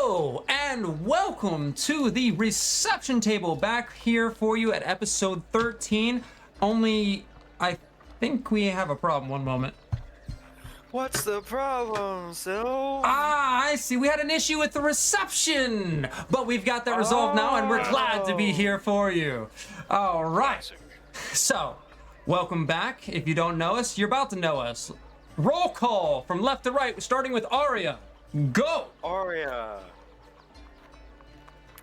Hello and welcome to the reception table, back here for you at episode 13. Only, I think we have a problem. One moment. What's the problem, Sil? I see. We had an issue with the reception, but we've got that resolved now, and we're glad to be here for you. All right. So, welcome back. If you don't know us, you're about to know us. Roll call from left to right, starting with Aria. Go! Aria.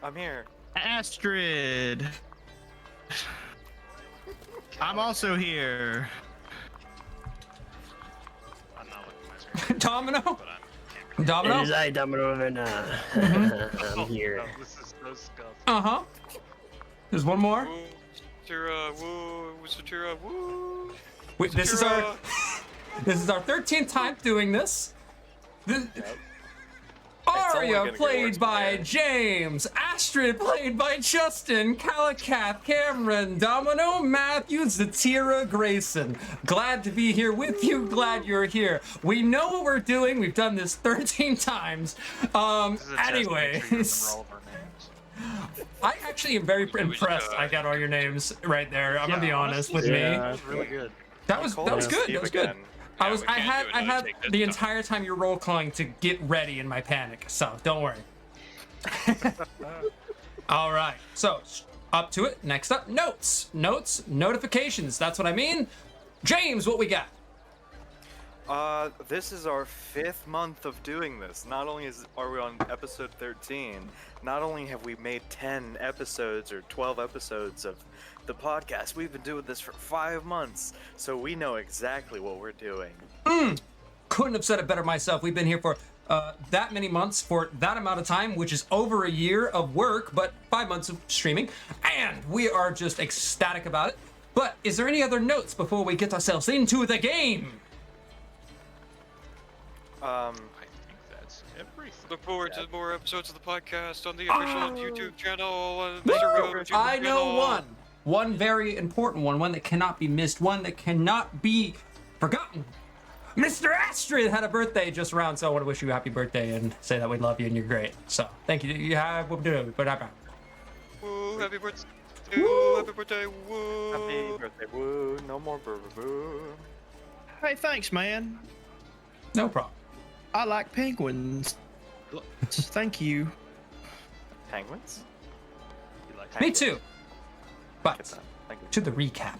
I'm here. Astrid. I'm also here. I'm not looking at my screen, Domino? but I'm Domino? It is I, Domino Ravena. I'm here. No, this is so scuffed. Uh-huh. There's one more. Woo, Satira, woo, Satira, woo. Wait, this is our this is our 13th time doing this. only Aria gonna get played worse by from James, Astrid played by Justin, Calicath, Cameron, Domino, Matthew, Zatira, Grayson. Glad to be here with you. Glad you're here. We know what we're doing. We've done this 13 times. This is a test to make sure you Anyways. remember all of our names. I actually am very impressed. I got all your names right there. I'm gonna be honest with me. That was really good. That was good. Steve That was good. again. I we can't do had another take this the time. entire time you roll calling to get ready in my panic, so don't worry. All right, so up to it. Next up, notes, notifications. That's what I mean. James, what we got? This is our 5th month of doing this. Not only are we on episode 13, not only have we made 10 episodes or 12 episodes of the podcast, we've been doing this for 5 months, so we know exactly what we're doing. Couldn't have said it better myself. We've been here for that many months for that amount of time, which is over a year of work, but 5 months of streaming, and we are just ecstatic about it. But is there any other notes before we get ourselves into the game? I think that's everything. Look forward to more episodes of the podcast on the official YouTube channel. I know one very important one that cannot be missed, one that cannot be forgotten. Mr. Astrid had a birthday just around, so I want to wish you a happy birthday and say that we love you and you're great. So thank you. You have Woo, happy birthday. Happy birthday. Woo. Happy birthday, woo, no more boo. Hey, thanks, man. no problem. I like penguins. Thank you. Penguins? You like Me too. Get But that. Thank you. to the recap.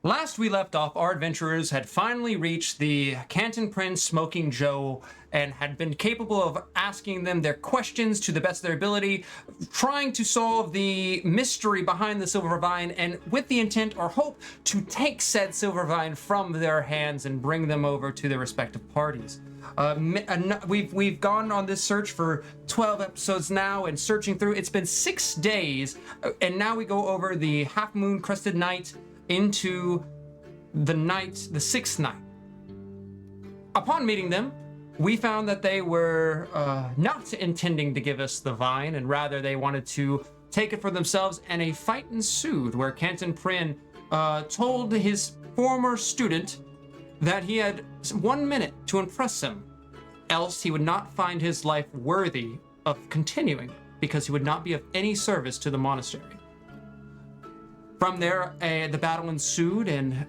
Last we left off, our adventurers had finally reached the Canton Prince Smoking Joe and had been capable of asking them their questions to the best of their ability, trying to solve the mystery behind the Silver Vine, and with the intent or hope to take said Silver Vine from their hands and bring them over to their respective parties. We've gone on this search for 12 episodes now, and searching through, it's been 6 days, and now we go over the half moon crested night into the night, the 6th night. Upon meeting them, we found that they were not intending to give us the vine, and rather they wanted to take it for themselves, and a fight ensued where Canton Prin told his former student that he had 1 minute to impress him, else he would not find his life worthy of continuing, because he would not be of any service to the monastery. From there, the battle ensued, and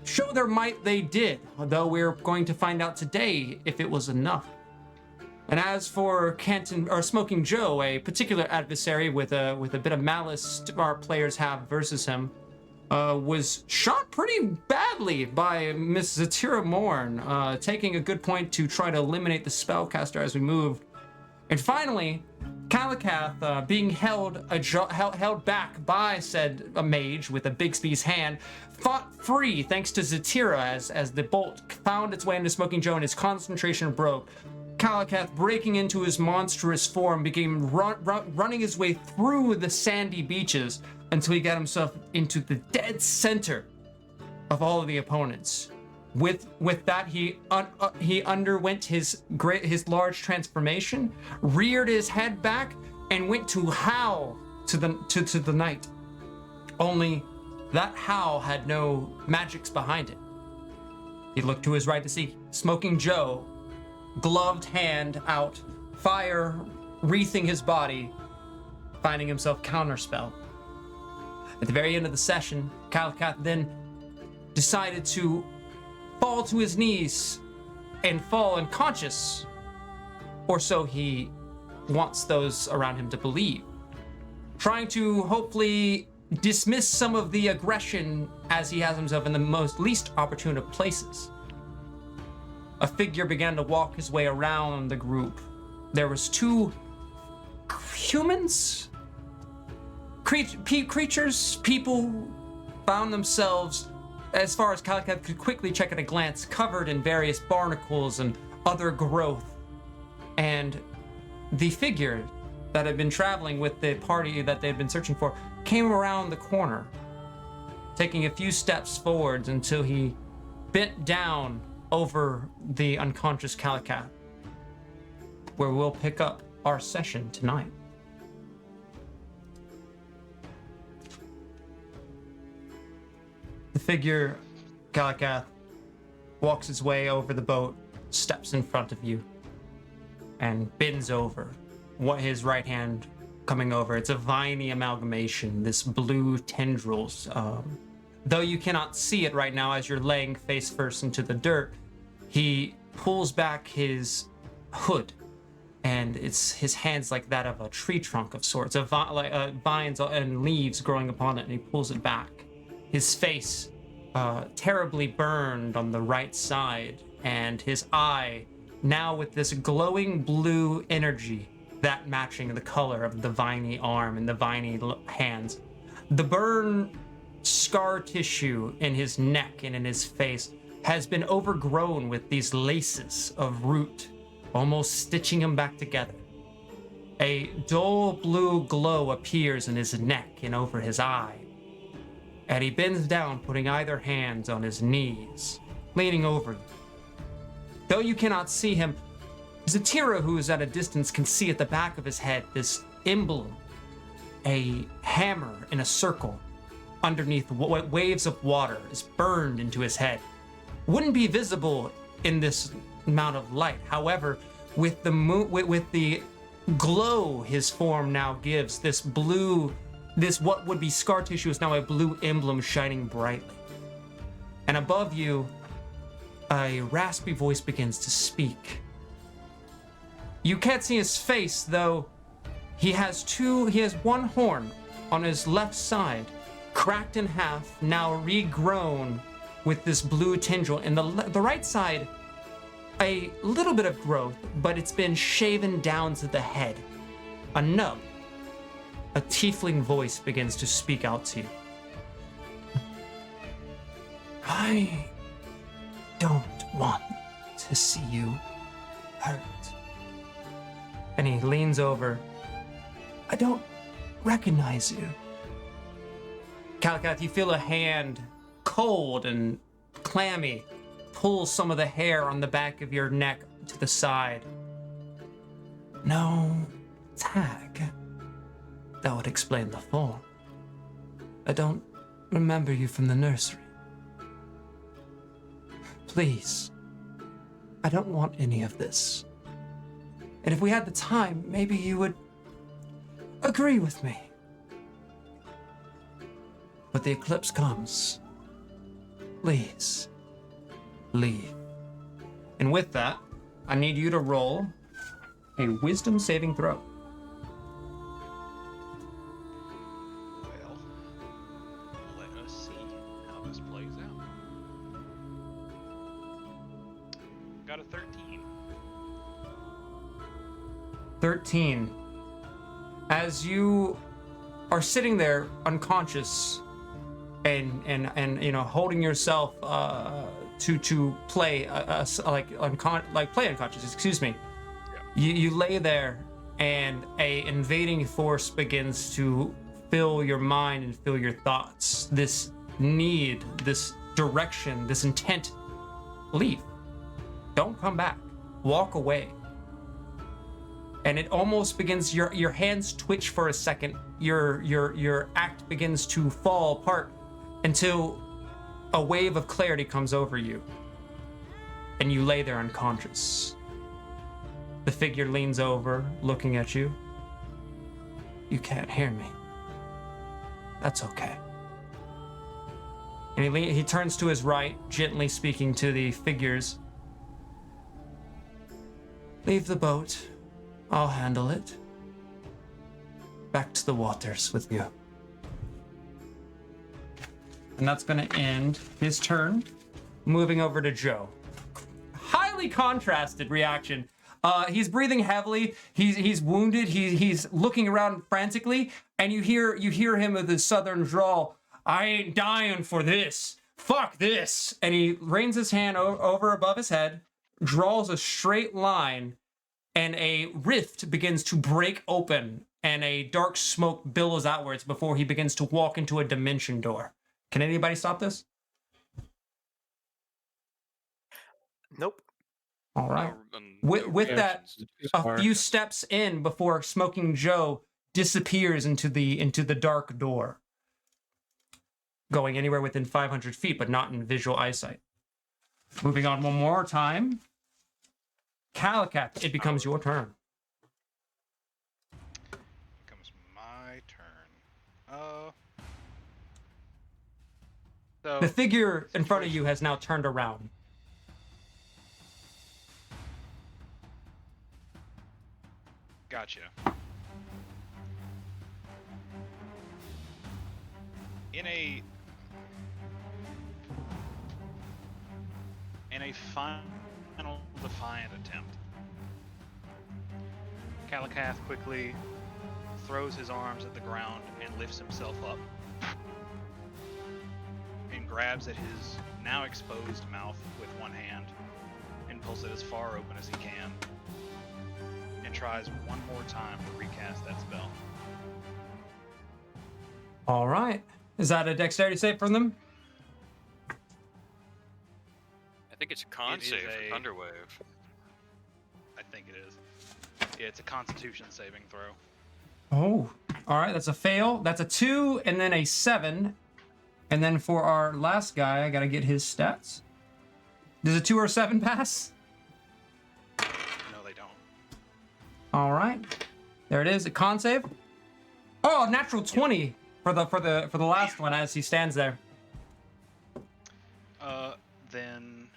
show their might they did, although we're going to find out today if it was enough. And as for Canton or Smoking Joe, a particular adversary with a bit of malice our players have versus him, was shot pretty badly by Miss Zatira Morn, taking a good point to try to eliminate the spellcaster as we moved. And finally, Calicath, being held back by said mage with a Bixby's hand, fought free thanks to Zatira as the bolt found its way into Smoking Joe and his concentration broke. Calicath, breaking into his monstrous form, began running his way through the sandy beaches until he got himself into the dead center of all of the opponents. With that, he underwent his large transformation, reared his head back, and went to howl to the night. Only that howl had no magics behind it. He looked to his right to see Smoking Joe gloved hand out, fire wreathing his body, finding himself counterspell. At the very end of the session, Kalakath then decided to fall to his knees and fall unconscious, or so he wants those around him to believe, trying to hopefully dismiss some of the aggression as he has himself in the least opportune of places. A figure began to walk his way around the group. There was two humans? Creatures, people, found themselves, as far as Kalakath could quickly check at a glance, covered in various barnacles and other growth. And the figure that had been traveling with the party that they had been searching for came around the corner, taking a few steps forwards until he bent down over the unconscious Kalakath, where we'll pick up our session tonight. The figure, Kalakath, walks his way over the boat, steps in front of you, and bends over. What his right hand coming over, it's a viney amalgamation, this blue tendrils. Though you cannot see it right now as you're laying face first into the dirt, he pulls back his hood, and it's his hands like that of a tree trunk of sorts, vines and leaves growing upon it, and he pulls it back. His face terribly burned on the right side, and his eye now with this glowing blue energy, that matching the color of the viney arm and the viney hands. The burn scar tissue in his neck and in his face has been overgrown with these laces of root, almost stitching him back together. A dull blue glow appears in his neck and over his eye, and he bends down, putting either hands on his knees, leaning over you. Though you cannot see him, Zatira, who is at a distance, can see at the back of his head this emblem, a hammer in a circle underneath waves of water is burned into his head. Wouldn't be visible in this amount of light. However, with the glow his form now gives, this blue, this what would be scar tissue is now a blue emblem shining brightly. And above you, a raspy voice begins to speak. You can't see his face, though. He has one horn on his left side, cracked in half, now regrown with this blue tendril. And the right side, a little bit of growth, but it's been shaven down to the head. A nub. A tiefling voice begins to speak out to you. I don't want to see you hurt. And he leans over. I don't recognize you. Kalakath, you feel a hand, cold and clammy, pull some of the hair on the back of your neck to the side. No tag. That would explain the form. I don't remember you from the nursery. Please, I don't want any of this. And if we had the time, maybe you would agree with me. But the eclipse comes. Please, leave. And with that, I need you to roll a wisdom saving throw. Well, let us see how this plays out. Got a 13. 13. As you are sitting there unconscious and you know holding yourself to play play unconscious, excuse me. Yeah. You lay there and a invading force begins to fill your mind and fill your thoughts. This need, this direction, this intent. Leave. Don't come back. Walk away. And it almost begins, your hands twitch for a second, your act begins to fall apart until a wave of clarity comes over you. And you lay there unconscious. The figure leans over, looking at you. You can't hear me. That's okay. And he turns to his right, gently speaking to the figures. Leave the boat. I'll handle it. Back to the waters with you. And that's going to end his turn. Moving over to Joe. Highly contrasted reaction. He's breathing heavily. He's wounded. He's looking around frantically, and you hear him with his southern drawl. I ain't dying for this. Fuck this. And he rains his hand over above his head, draws a straight line, and a rift begins to break open, and a dark smoke billows outwards before he begins to walk into a dimension door. Can anybody stop this? Nope. All right. No With that, reactions to a far. few steps in before Smoking Joe disappears into the dark door, going anywhere within 500 feet, but not in visual eyesight. Moving on one more time. Calicat, it becomes your turn. Comes my turn. So The figure in front of you has now turned around. gotcha. In a final defiant attempt, Kalakath quickly throws his arms at the ground and lifts himself up and grabs at his now exposed mouth with one hand and pulls it as far open as he can and tries one more time to recast that spell. All right. Is that a dexterity save from them? I think it's a con It is save a- for Thunderwave. I think it is. Yeah, it's a Constitution saving throw. Oh, all right. That's a fail. That's a 2 and then a 7. And then for our last guy, I got to get his stats. Does a 2 or a 7 pass? No, they don't. All right. There it is. A con save. Oh, natural 20 for the last one as he stands there. Then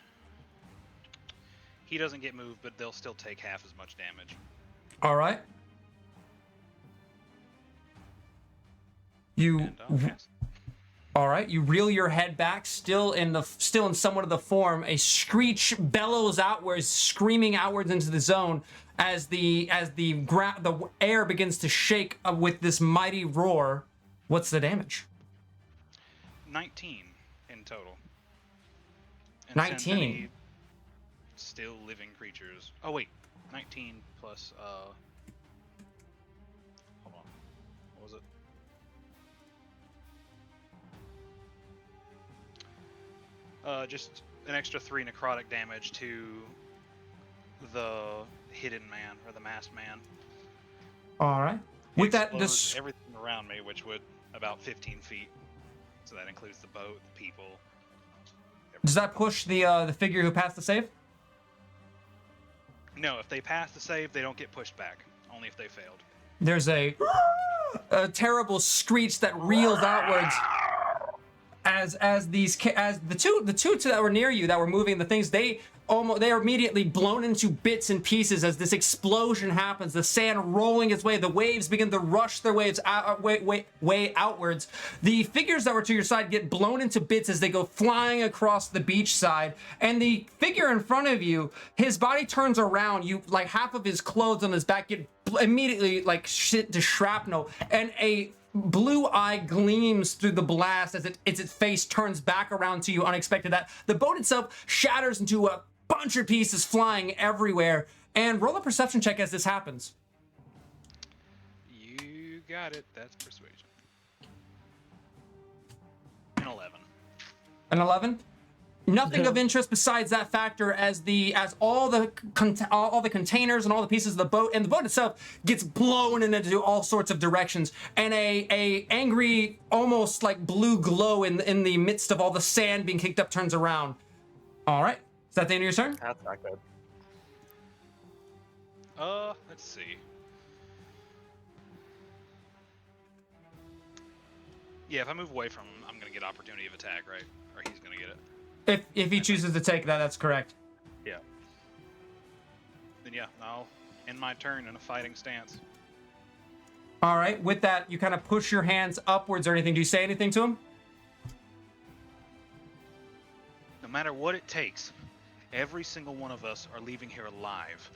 he doesn't get moved, but they'll still take half as much damage. All right. You And I'll cast. All right, you reel your head back, still in somewhat of the form. A screech bellows outwards, screaming outwards into the zone as the air begins to shake with this mighty roar. What's the damage? 19 in total. And 19. since any still living creatures. Oh wait, 19 plus. Hold on. What was it? Just an extra 3 necrotic damage to the hidden man or the masked man. All right. He With that, explodes this everything around me, which would about 15 feet. So that includes the boat, the people. does that push the figure who passed the save? No, if they pass the save, they don't get pushed back. Only if they failed. There's a terrible screech that reels outwards as the two that were near you that were moving the things, they are immediately blown into bits and pieces as this explosion happens, the sand rolling its way, the waves begin to rush their way outwards. The figures that were to your side get blown into bits as they go flying across the beach side, and the figure in front of you, his body turns around, you like half of his clothes on his back get immediately like shit to shrapnel, and a blue eye gleams through the blast as its face turns back around to you unexpected. That the boat itself shatters into a bunch of pieces flying everywhere. And roll a perception check as this happens. You got it. That's persuasion. An 11. An 11. Nothing of interest besides that factor as all the containers and all the pieces of the boat and the boat itself gets blown into all sorts of directions, and a angry, almost like blue glow in the midst of all the sand being kicked up turns around. All right, is that the end of your turn? That's not good. Let's see. Yeah, if I move away from him, I'm gonna get opportunity of attack, right? Or he's gonna get it. If he chooses to take that, that's correct. Yeah. Then yeah, I'll end my turn in a fighting stance. All right. With that, you kind of push your hands upwards or anything. Do you say anything to him? No matter what it takes, every single one of us are leaving here alive.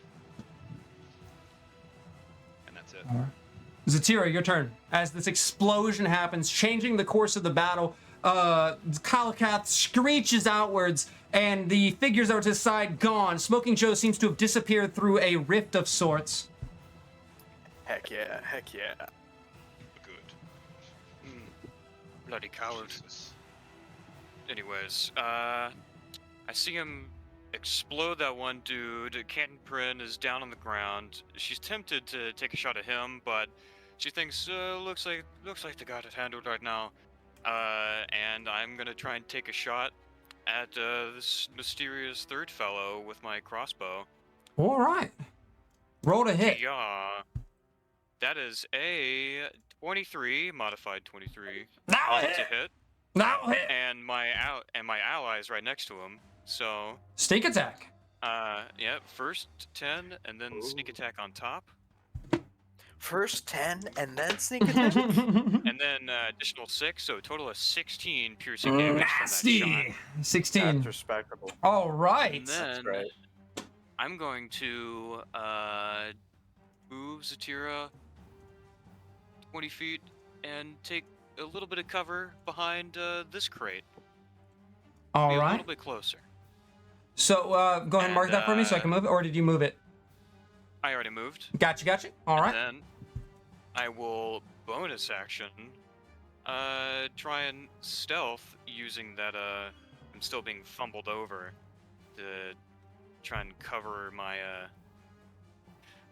And that's it. Zatira, your turn. As this explosion happens, changing the course of the battle, Kalakath screeches outwards, and the figures out to his side gone. Smoking Joe seems to have disappeared through a rift of sorts. Heck yeah, heck yeah. Good. Bloody coward. Jesus. Anyways, I see him explode that one dude. Canton Prin is down on the ground. She's tempted to take a shot at him, but she thinks, looks like they got it handled right now. And I'm gonna try and take a shot at this mysterious third fellow with my crossbow. All right. Roll to hit. Yeah. That is a 23, modified 23. That'll To hit. hit. That'll hit. And my ally's right next to him. So, Sneak attack. yeah, first 10 and then sneak attack on top. First 10 and then sneak attack? And then additional 6, so a total of 16 piercing damage from that Nasty. shot. 16. That's respectable. All right. And then great. I'm going to move Zatira 20 feet and take a little bit of cover behind this crate. All Be a right. little bit closer. So go ahead and mark And, that for me so I can move it, or did you move it? I already moved. Gotcha. All right. And then I will bonus action try and stealth using that I'm still being fumbled over to try and cover my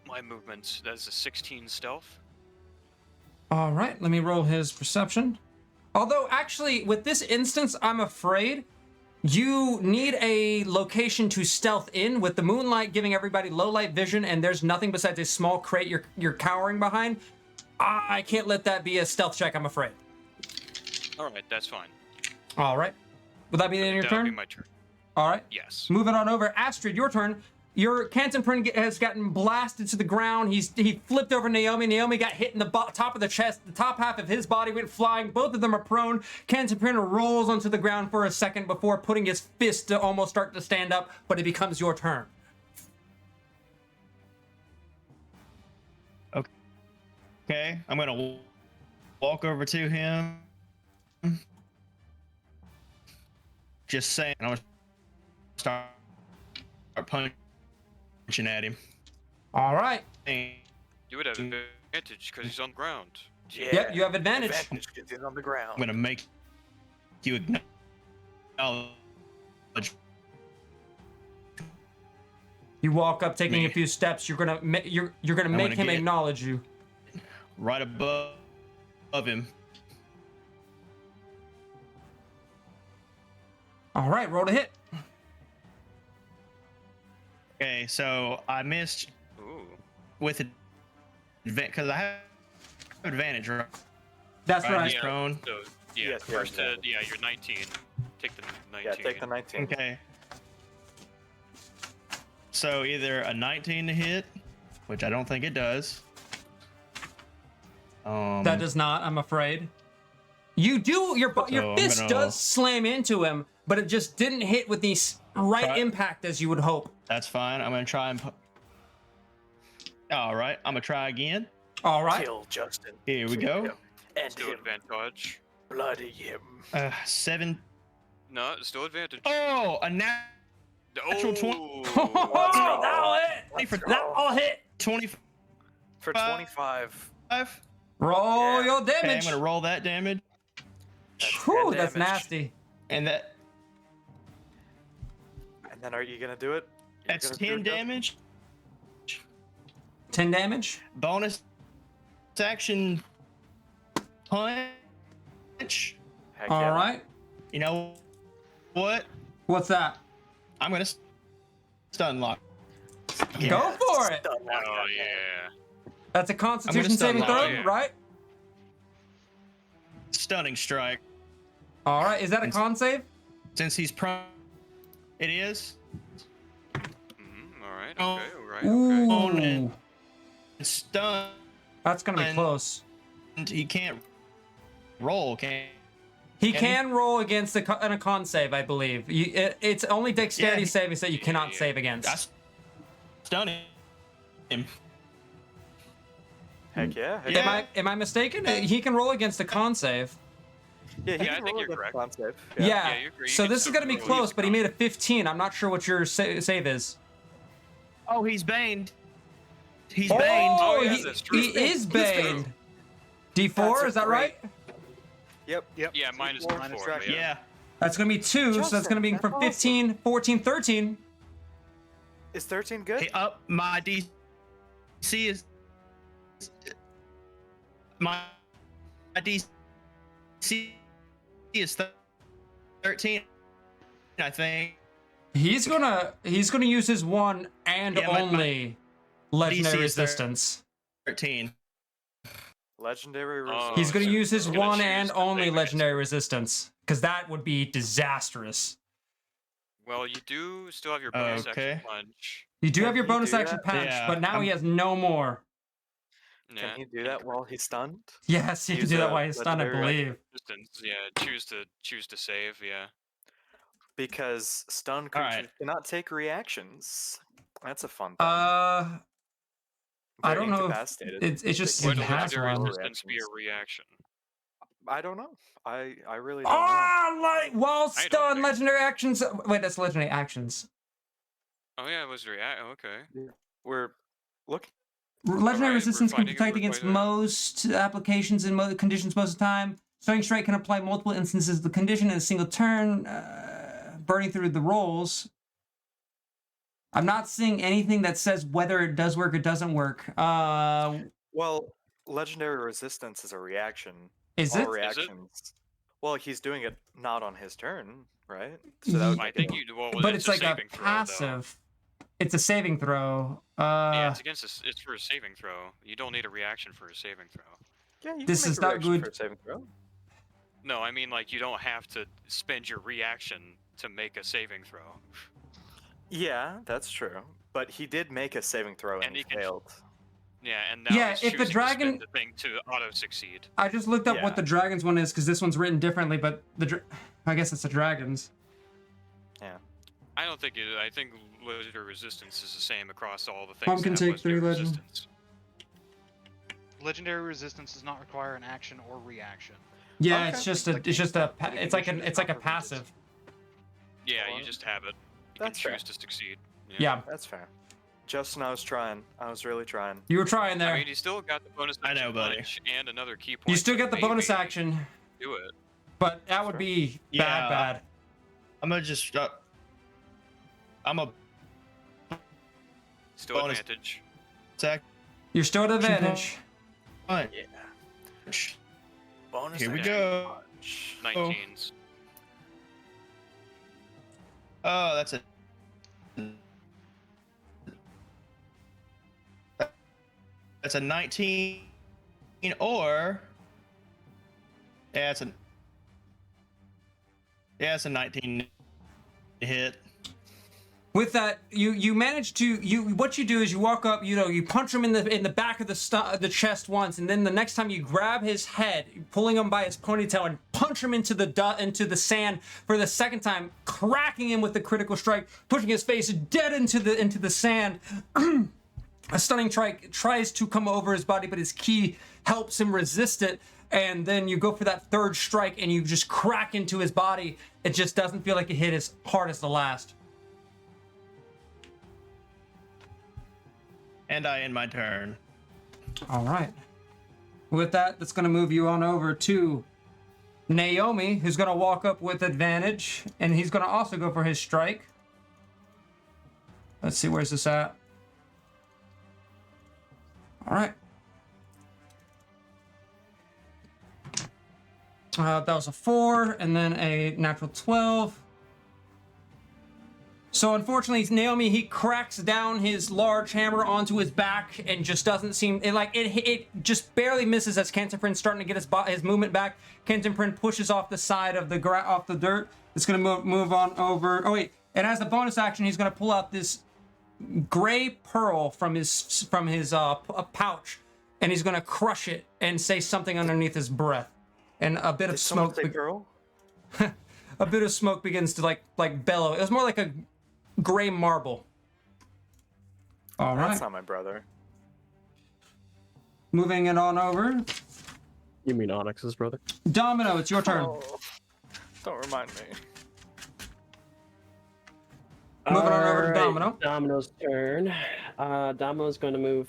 my movements. That is a 16 stealth. All right, let me roll his perception. Although, actually, with this instance, I'm afraid you need a location to stealth in, with the moonlight giving everybody low light vision, and there's nothing besides a small crate you're cowering behind. I can't let that be a stealth check, I'm afraid. Alright, that's fine. All right. Would that be the end of your That'll be turn? my turn. All right. Yes. Moving on over. Astrid, your turn. Your Canton Prin has gotten blasted to the ground. He flipped over Naomi. Naomi got hit in the top of the chest. The top half of his body went flying. Both of them are prone. Canton Prin rolls onto the ground for a second before putting his fist to almost start to stand up, but it becomes your turn. Okay, I'm gonna walk over to him. Just saying, I'm gonna start punching at him. All right. You would have advantage because he's on the ground. Yeah. Yep, you have advantage. Advantage gets in on the ground. I'm gonna make you acknowledge. You walk up, taking Me. a few steps. You're gonna make gonna him get- acknowledge you. Right above him. All right, roll to hit. Okay, so I missed Ooh. with because I have advantage, right? That's Right, right. he's prone. So, yeah, Yes, first yes, hit, yeah, you're 19. Take the 19. Yeah, take the 19. Okay. So either a 19 to hit, which I don't think it does. That does not, I'm afraid. You do, your I'm fist gonna- does slam into him, but it just didn't hit with the right Try- impact as you would hope. That's fine. I'm gonna try and. All right, I'm gonna try again. All right. Kill Justin. Here we Kill go. him. End Still him. advantage. Bloody him. 7. No, still advantage. Oh, a natural 20. Oh, that'll hit. Let's go. That'll hit. 25. For 25. Roll Yeah. your Okay, I'm damage. gonna roll that damage, That's Whew, 10 that's damage. nasty. and And then are you gonna do it? You're that's gonna do 10 it, Justin? damage. 10 damage. Bonus action punch. Heck All yeah. right. You know what? What's that? I'm gonna stun lock. Go for it. Stun like Oh that. yeah. That's a Constitution stun saving lock. throw, Oh, yeah. right? Stunning strike. All right. Is that a It's- con save? Since he's prone, it is. All right. Oh. Okay. All right. Okay. Ooh, Stunned. that's gonna be And- close. He can't roll, can He Can he? can roll against a con save, I believe. It's only dexterity Yeah, he- savings that you cannot Yeah. save against. I stun him. Heck yeah. Heck Yeah. Am I mistaken? He can roll against a con save. Yeah, he Yeah, I can think roll you're against correct. con save. Yeah. Yeah, you agree. You So can this is still gonna be roll close, against but he con. made a 15. I'm not sure what your save is. Oh, he's baned. He's baned. Oh, yeah, he, that's true. he is He's baned. D4, That's a is that right? Yep. Yep. Yeah, minus Minus 4. track. Yeah. That's gonna be 2, so that's Justin, gonna be that's from awesome. 15, 14, 13. Is 13 good? Hey, up my DC is my DC is 13, I think. He's gonna use his one and Yeah, my only legendary DC is resistance. 13. Legendary Oh, resistance. He's gonna so use his he's gonna one choose and to only save against legendary resistance, because that would be disastrous. Well, you do still have your bonus Okay. action punch. You do Can have your he bonus do action that? patch, Yeah, but now I'm- he has no more. Yeah. Can he do that while he's stunned? Yes, he can Use do that a while he's stunned, I legendary believe. Resistance. Yeah. Choose to save. Yeah. Because stunned All right. creatures cannot take reactions. That's a fun thing. I Very don't know if incapacitated. it's just They he Would can't has take legendary one. resistance be a reaction? I don't know. I really don't know. Like while I don't stunned, think- legendary actions. Wait, that's legendary actions. Oh yeah, it was react. Okay. We're looking. Legendary Alright, we're resistance can finding it, protect we're against finding it. most applications and conditions most of the time. Stunning Strike can apply multiple instances of the condition in a single turn, burning through the rolls. I'm not seeing anything that says whether it does work or doesn't work. Well, legendary resistance is a reaction. Is All it? reactions. Well, he's doing it not on his turn, right? Ye- So that would I make think it- you. Well, But it's like a saving throw, though. passive. It's a saving throw. Yeah, it's against. It's for a saving throw. You don't need a reaction for a saving throw. Yeah, you This can make is a not reaction good. For a saving throw. No, I mean like you don't have to spend your reaction to make a saving throw. Yeah, that's true. But he did make a saving throw and, And he he can- failed. Yeah, and now Yeah, he's if the choosing to spend dragon- the thing to auto succeed. I just looked up what Yeah. the dragon's one is because this one's written differently, but I guess it's the dragon's. I don't think it. I think legendary resistance is the same across all the things. Pumpkin that have take 3 legendary legend. resistance. Legendary resistance does not require an action or reaction. Yeah, Okay. it's just Like a the- it's just a like pa- the it's like condition an is it's like a compromised. passive. Yeah, Well, you just have it. You that's can fair. choose to succeed. Yeah, That's fair. Justin, I was trying. I was really trying. you were trying there. I mean, you still got the bonus I know, action buddy. punch and another key point. You still to get the bonus maybe action, Do it. but that would be Yeah. bad. I'm gonna just. I'm a Still Bonus- advantage. sec. You're still at advantage. Fine. Yeah. Bonus. Here we action go. punch. 19s. Oh, that's a. That's a 19 or. Yeah, it's a. Yeah, it's a 19 to hit. With that, you manage to what you do is you walk up, you punch him in the back of the chest once, and then the next time you grab his head, pulling him by his ponytail and punch him into the sand for the second time, cracking him with the critical strike, pushing his face dead into the sand. A stunning strike tries to come over his body, but his ki helps him resist it. And then you go for that third strike, and you just crack into his body. It just doesn't feel like it hit as hard as the last. And I end my turn. All right. With that, that's going to move you on over to Naomi, who's going to walk up with advantage, and he's going to also go for his strike. Let's see, where's this at? All right. That was a 4, and then a natural 12. So unfortunately, Naomi, he cracks down his large hammer onto his back and just doesn't seem it just barely misses as Kenton Prin's starting to get his movement back. Kenton Prin pushes off the side of off the dirt. It's gonna move on over. Oh wait, and as the bonus action, he's gonna pull out this gray pearl from his pouch, and he's gonna crush it and say something underneath his breath, and a bit of smoke. Girl? A bit of smoke begins to like bellow. It was more like a gray marble. All right. That's not my brother. Moving it on over. You mean Onyx's brother? Domino, it's your turn. Oh, don't remind me. Moving on over to Alright, Domino. Domino's turn. Domino's going to move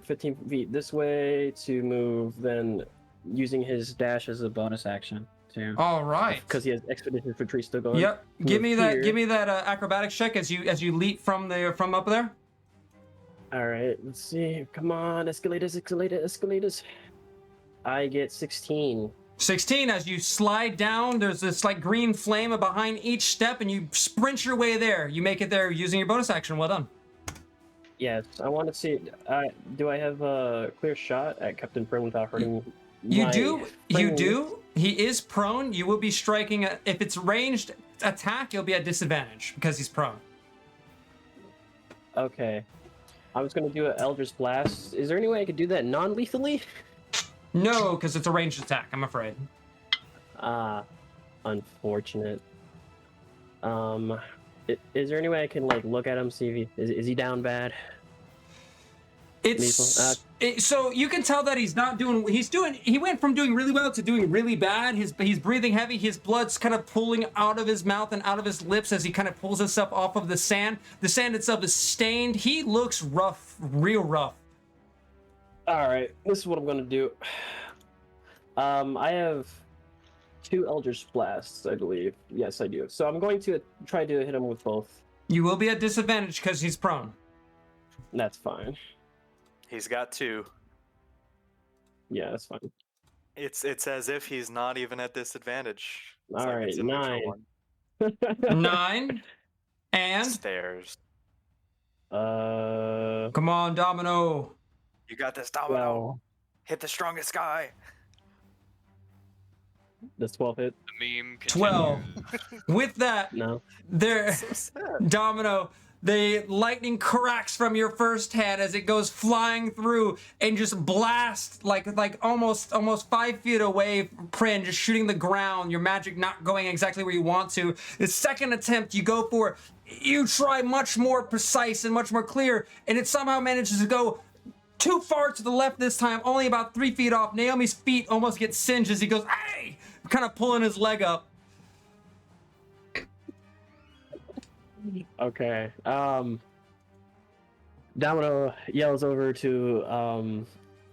15 feet this way to move, then using his dash as a bonus action too. All right. Because he has Expedition Retreat still going. Yep. Give me that. Here. Give me that acrobatics check as you leap from up there. All right. Let's see. Come on, escalators. I get 16. 16. As you slide down, there's this like green flame behind each step, and you sprint your way there. You make it there using your bonus action. Well done. Yes, I want to see. Do I have a clear shot at Captain Prim without hurting? You my do. You friend? do. He is prone. You will be striking. If it's ranged attack, you'll be at disadvantage because he's prone. Okay. I was gonna do an Eldritch Blast. Is there any way I could do that non-lethally? No, because it's a ranged attack. I'm afraid. Unfortunate. Is there any way I can like look at him, see if is he down bad? It's so you can tell that he's not doing. He went from doing really well to doing really bad. He's breathing heavy. His blood's kind of pooling out of his mouth and out of his lips as he kind of pulls himself off of the sand. The sand itself is stained. He looks rough, real rough. All right, this is what I'm gonna do. I have 2 Eldritch Blasts, I believe. Yes, I do. So I'm going to try to hit him with both. You will be at disadvantage because he's prone. That's fine. He's got 2. Yeah, that's fine. It's as if he's not even at disadvantage. It's All like right, it's a neutral 9. 9 and Stairs. come on, Domino. You got this, Domino. Well, Hit the strongest guy. does 12 hit? The meme 12. continues. With that, No. there, So sad. Domino, the lightning cracks from your first hand as it goes flying through and just blasts like almost 5 feet away from Prin, just shooting the ground. Your magic not going exactly where you want to. The second attempt, you go for it. You try much more precise and much more clear, and it somehow manages to go too far to the left this time, only about 3 feet off. Naomi's feet almost get singed as he goes, "Hey!" kind of pulling his leg up. Okay. Domino yells over to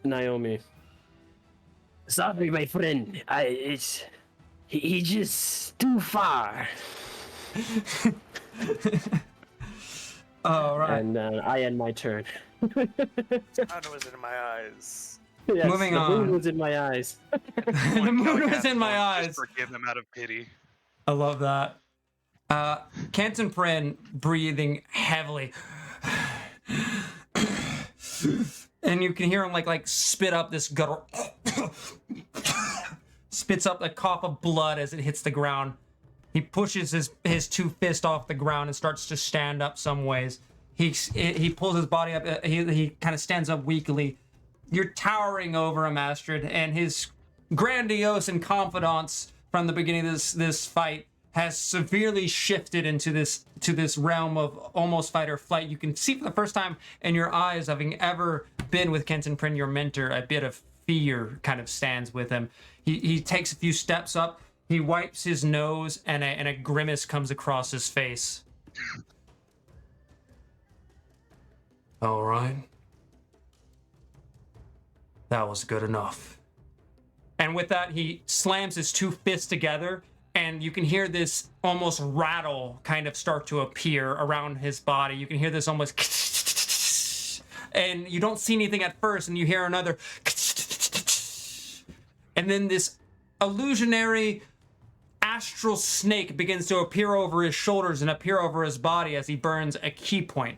Naomi. Sorry, my friend. He just too far. All right. And I end my turn. Sun was in my eyes. Yes, Moving the moon on. was in my eyes. The moon was in my eyes. Just forgive him out of pity. I love that. Kenton Prin breathing heavily. And you can hear him like spit up this gutter. Spits up a cough of blood as it hits the ground. He pushes his 2 fists off the ground and starts to stand up some ways. He pulls his body up. He kind of stands up weakly. You're towering over him, Astrid, and his grandiose and confidence from the beginning of this fight has severely shifted into this realm of almost fight or flight. You can see for the first time in your eyes, having ever been with Kenton Prin, your mentor, a bit of fear kind of stands with him. He takes a few steps up. He wipes his nose, and a grimace comes across his face. All right. That was good enough. And with that, he slams his 2 fists together, and you can hear this almost rattle kind of start to appear around his body. You can hear this almost, and you don't see anything at first, and you hear another, and then this illusionary astral snake begins to appear over his shoulders and appear over his body as he burns a key point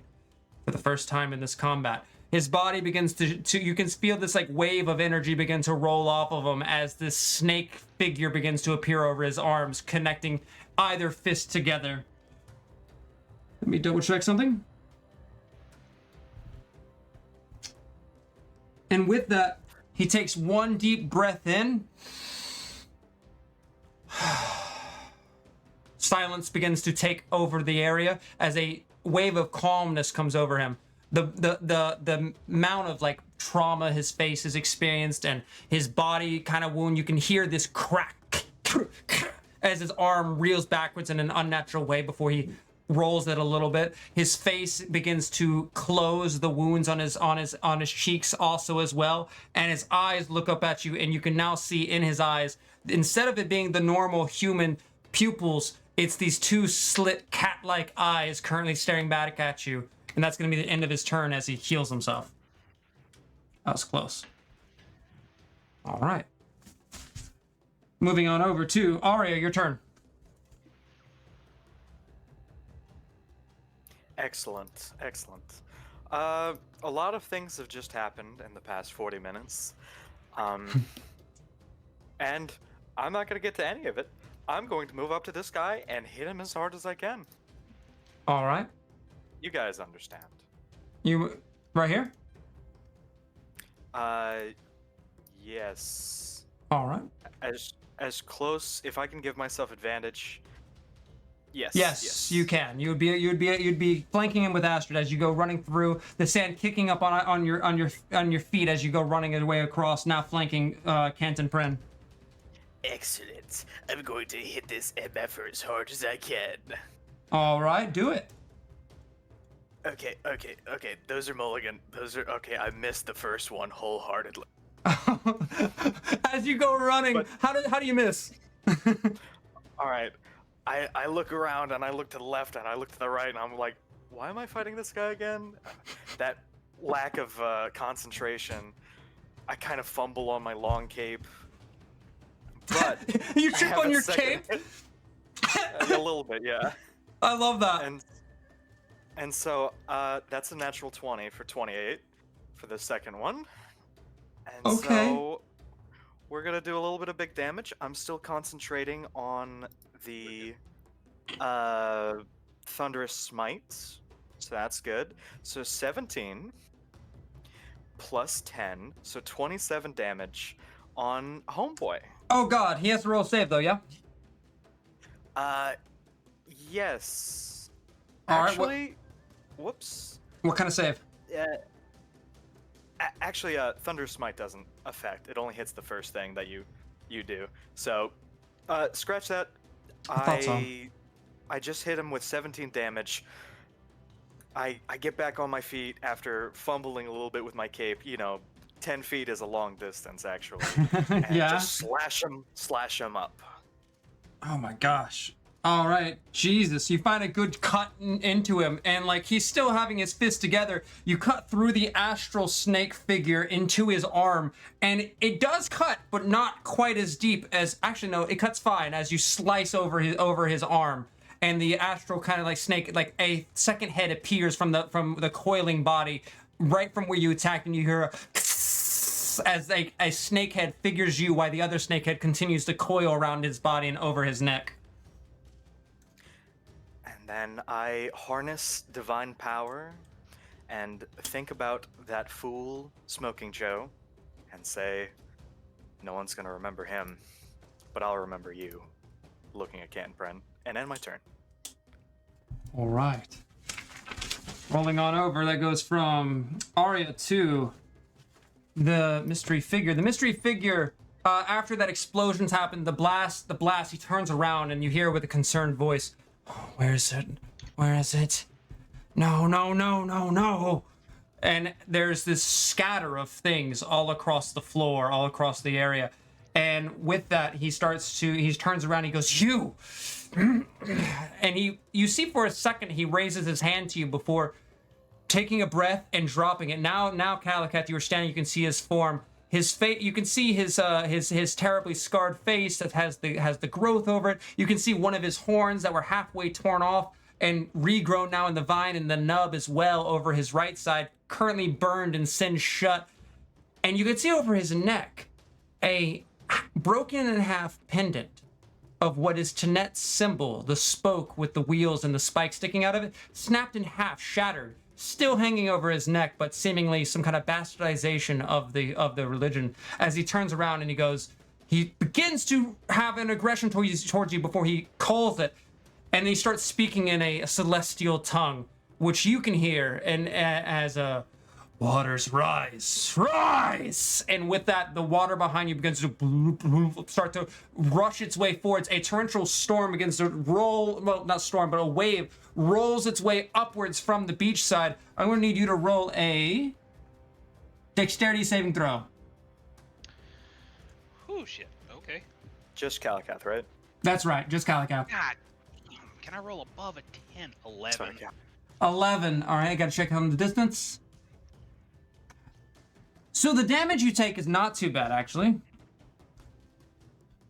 for the first time in this combat. His body begins to you can feel this like wave of energy begin to roll off of him as this snake figure begins to appear over his arms, connecting either fist together. Let me double check something. And with that, he takes one deep breath in. Silence begins to take over the area as a wave of calmness comes over him. The amount of like trauma his face has experienced and his body kind of wound, you can hear this crack as his arm reels backwards in an unnatural way before he rolls it a little bit. His face begins to close, the wounds on his cheeks also as well, and his eyes look up at you, and you can now see in his eyes, instead of it being the normal human pupils, it's these two slit cat-like eyes currently staring back at you. And that's going to be the end of his turn as he heals himself. That was close. All right. Moving on over to Arya, your turn. Excellent, excellent. A lot of things have just happened in the past 40 minutes. And I'm not going to get to any of it. I'm going to move up to this guy and hit him as hard as I can. All right. You guys understand. You right here? Yes. All right. As close, if I can give myself advantage. Yes. Yes, you can. You'd be flanking him with Astrid as you go running through the sand, kicking up on your feet as you go running your way across, now flanking Canton Pren. Excellent. I'm going to hit this MFer as hard as I can. All right, do it. Okay. Those are mulligan. Okay. I missed the first one wholeheartedly. As you go running, But- how do you miss? All right. I look around and I look to the left and I look to the right and I'm like, why am I fighting this guy again? That lack of concentration. I kind of fumble on my long cape. But You I trip have on a your second- cape. A little bit, yeah. I love that. And so that's a natural 20 for 28 for the second one. And Okay. so we're gonna do a little bit of big damage. I'm still concentrating on the Thunderous Smite, so that's good. So 17 plus 10, so 27 damage on Homeboy. Oh God, he has to roll a save though, yeah. Yes. All right, Actually, whoops. What kind of save? Actually, Thunder Smite doesn't affect. It only hits the first thing that you do. So, scratch that. I thought so. I just hit him with 17 damage. I get back on my feet after fumbling a little bit with my cape. 10 feet is a long distance, actually. And Yeah. just slash him up. Oh my gosh. All right, Jesus, you find a good cut into him, and like he's still having his fist together. You cut through the astral snake figure into his arm, and it does cut, but not quite as deep as. Actually, no, it cuts fine as you slice over his arm, and the astral kind of like snake, like a second head appears from the coiling body, right from where you attacked, and you hear a as a snake head figures you, while the other snake head continues to coil around his body and over his neck. And then I harness divine power and think about that fool Smoking Joe and say, no one's gonna remember him, but I'll remember you, looking at Canton Pren, and end my turn. All right. Rolling on over, that goes from Arya to the mystery figure. The mystery figure, after that explosion's happened, the blast, he turns around and you hear with a concerned voice, oh, where is it? Where is it? No. And there's this scatter of things all across the floor, all across the area. And with that, he turns around, he goes, you! And you see for a second, he raises his hand to you before taking a breath and dropping it. Now, Calicat, you were standing, you can see his form. His face, you can see his terribly scarred face that has the growth over it. You can see one of his horns that were halfway torn off and regrown now in the vine, and the nub as well over his right side, currently burned and singed shut. And you can see over his neck a broken in half pendant of what is Tanet's symbol, the spoke with the wheels and the spike sticking out of it, snapped in half, shattered, still hanging over his neck, but seemingly some kind of bastardization of the religion. As he turns around and he begins to have an aggression towards you before he calls it, and he starts speaking in a celestial tongue, which you can hear, and as a waters rise, and with that, the water behind you begins to start to rush its way forwards. A torrential storm begins to roll, well, not storm, but a wave rolls its way upwards from the beach side. I'm going to need you to roll a dexterity saving throw. Oh shit. Okay. Just Calicath, right? That's right, just Calicath. God. Can I roll above a 10? 11. Sorry, yeah. 11. All right, I got to check on the distance. So the damage you take is not too bad, actually.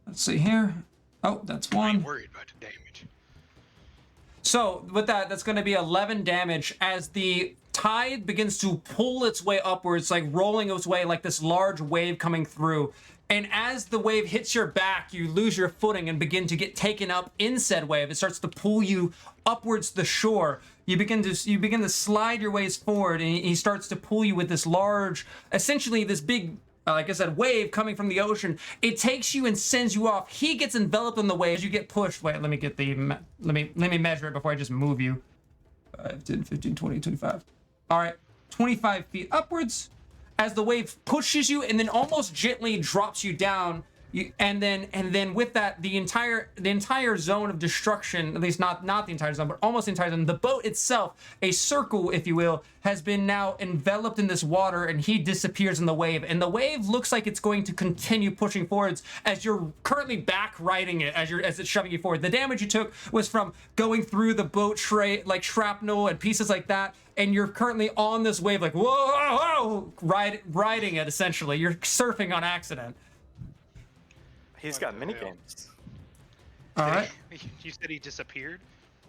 Let's see here. Oh, that's I ain't one. worried about the damage. So with that, that's going to be 11 damage as the tide begins to pull its way upwards, like rolling its way like this large wave coming through. And as the wave hits your back, you lose your footing and begin to get taken up in said wave. It starts to pull you upwards the shore. You begin to slide your ways forward, and he starts to pull you with this large, essentially this big, like I said, wave coming from the ocean. It takes you and sends you off. He gets enveloped in the wave as you get pushed. Wait, let me get the let me measure it before I just move you. 5, 10, 15, 20, 25. All right, 25 feet upwards as the wave pushes you and then almost gently drops you down. And then with that, the entire zone of destruction, at least not the entire zone, but almost the entire zone, the boat itself, a circle, if you will, has been now enveloped in this water, and he disappears in the wave. And the wave looks like it's going to continue pushing forwards as you're currently back riding it, as it's shoving you forward. The damage you took was from going through the boat like shrapnel and pieces like that, and you're currently on this wave, like whoa, riding it essentially. You're surfing on accident. He's got minigames. All right. You said he disappeared?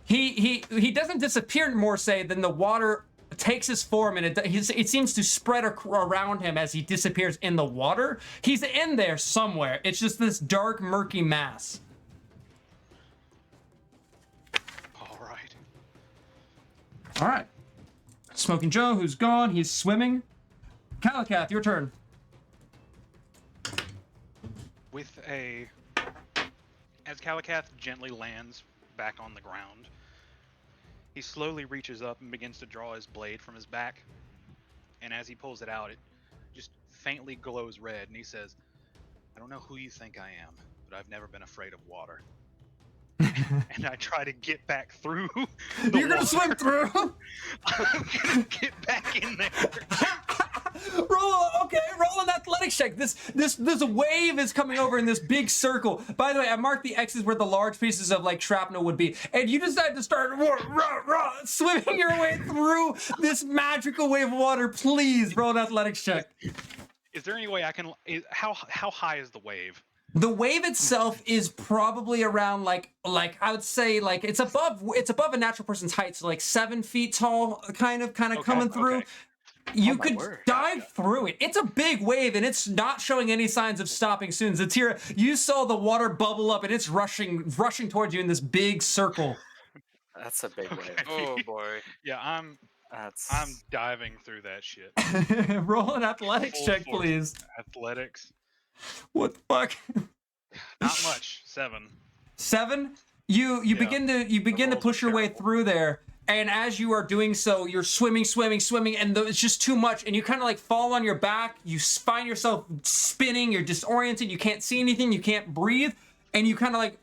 He doesn't disappear more say than the water takes his form, and it seems to spread around him as he disappears in the water. He's in there somewhere. It's just this dark, murky mass. All right. All right. Smoking Joe, who's gone, he's swimming. Calicath, your turn. As Calicath gently lands back on the ground, he slowly reaches up and begins to draw his blade from his back. And as he pulls it out, it just faintly glows red, and he says, "I don't know who you think I am, but I've never been afraid of water." And I try to get back through. You're gonna swim through? I'm gonna get back in there. Roll an athletics check. This wave is coming over in this big circle. By the way, I marked the X's where the large pieces of like shrapnel would be, and you decide to start swimming your way through this magical wave of water. Please roll an athletics check. Is there any way I can? How high is the wave? The wave itself is probably around like I would say like it's above a natural person's height, so like 7 feet tall, kind of coming through. Okay. You Oh my could word. dive through it. It's a big wave, and it's not showing any signs of stopping soon. Zatira, you saw the water bubble up, and it's rushing towards you in this big circle. That's a big wave. Oh boy. Yeah, I'm That's diving through that shit. Roll an athletics Full check, force. please. Athletics. What the fuck? Not much. 7. 7. You begin to rolls push are your way terrible. through there, and as you are doing so, you're swimming, and it's just too much, and you kind of like fall on your back. You find yourself spinning. You're disoriented. You can't see anything. You can't breathe, and you kind of like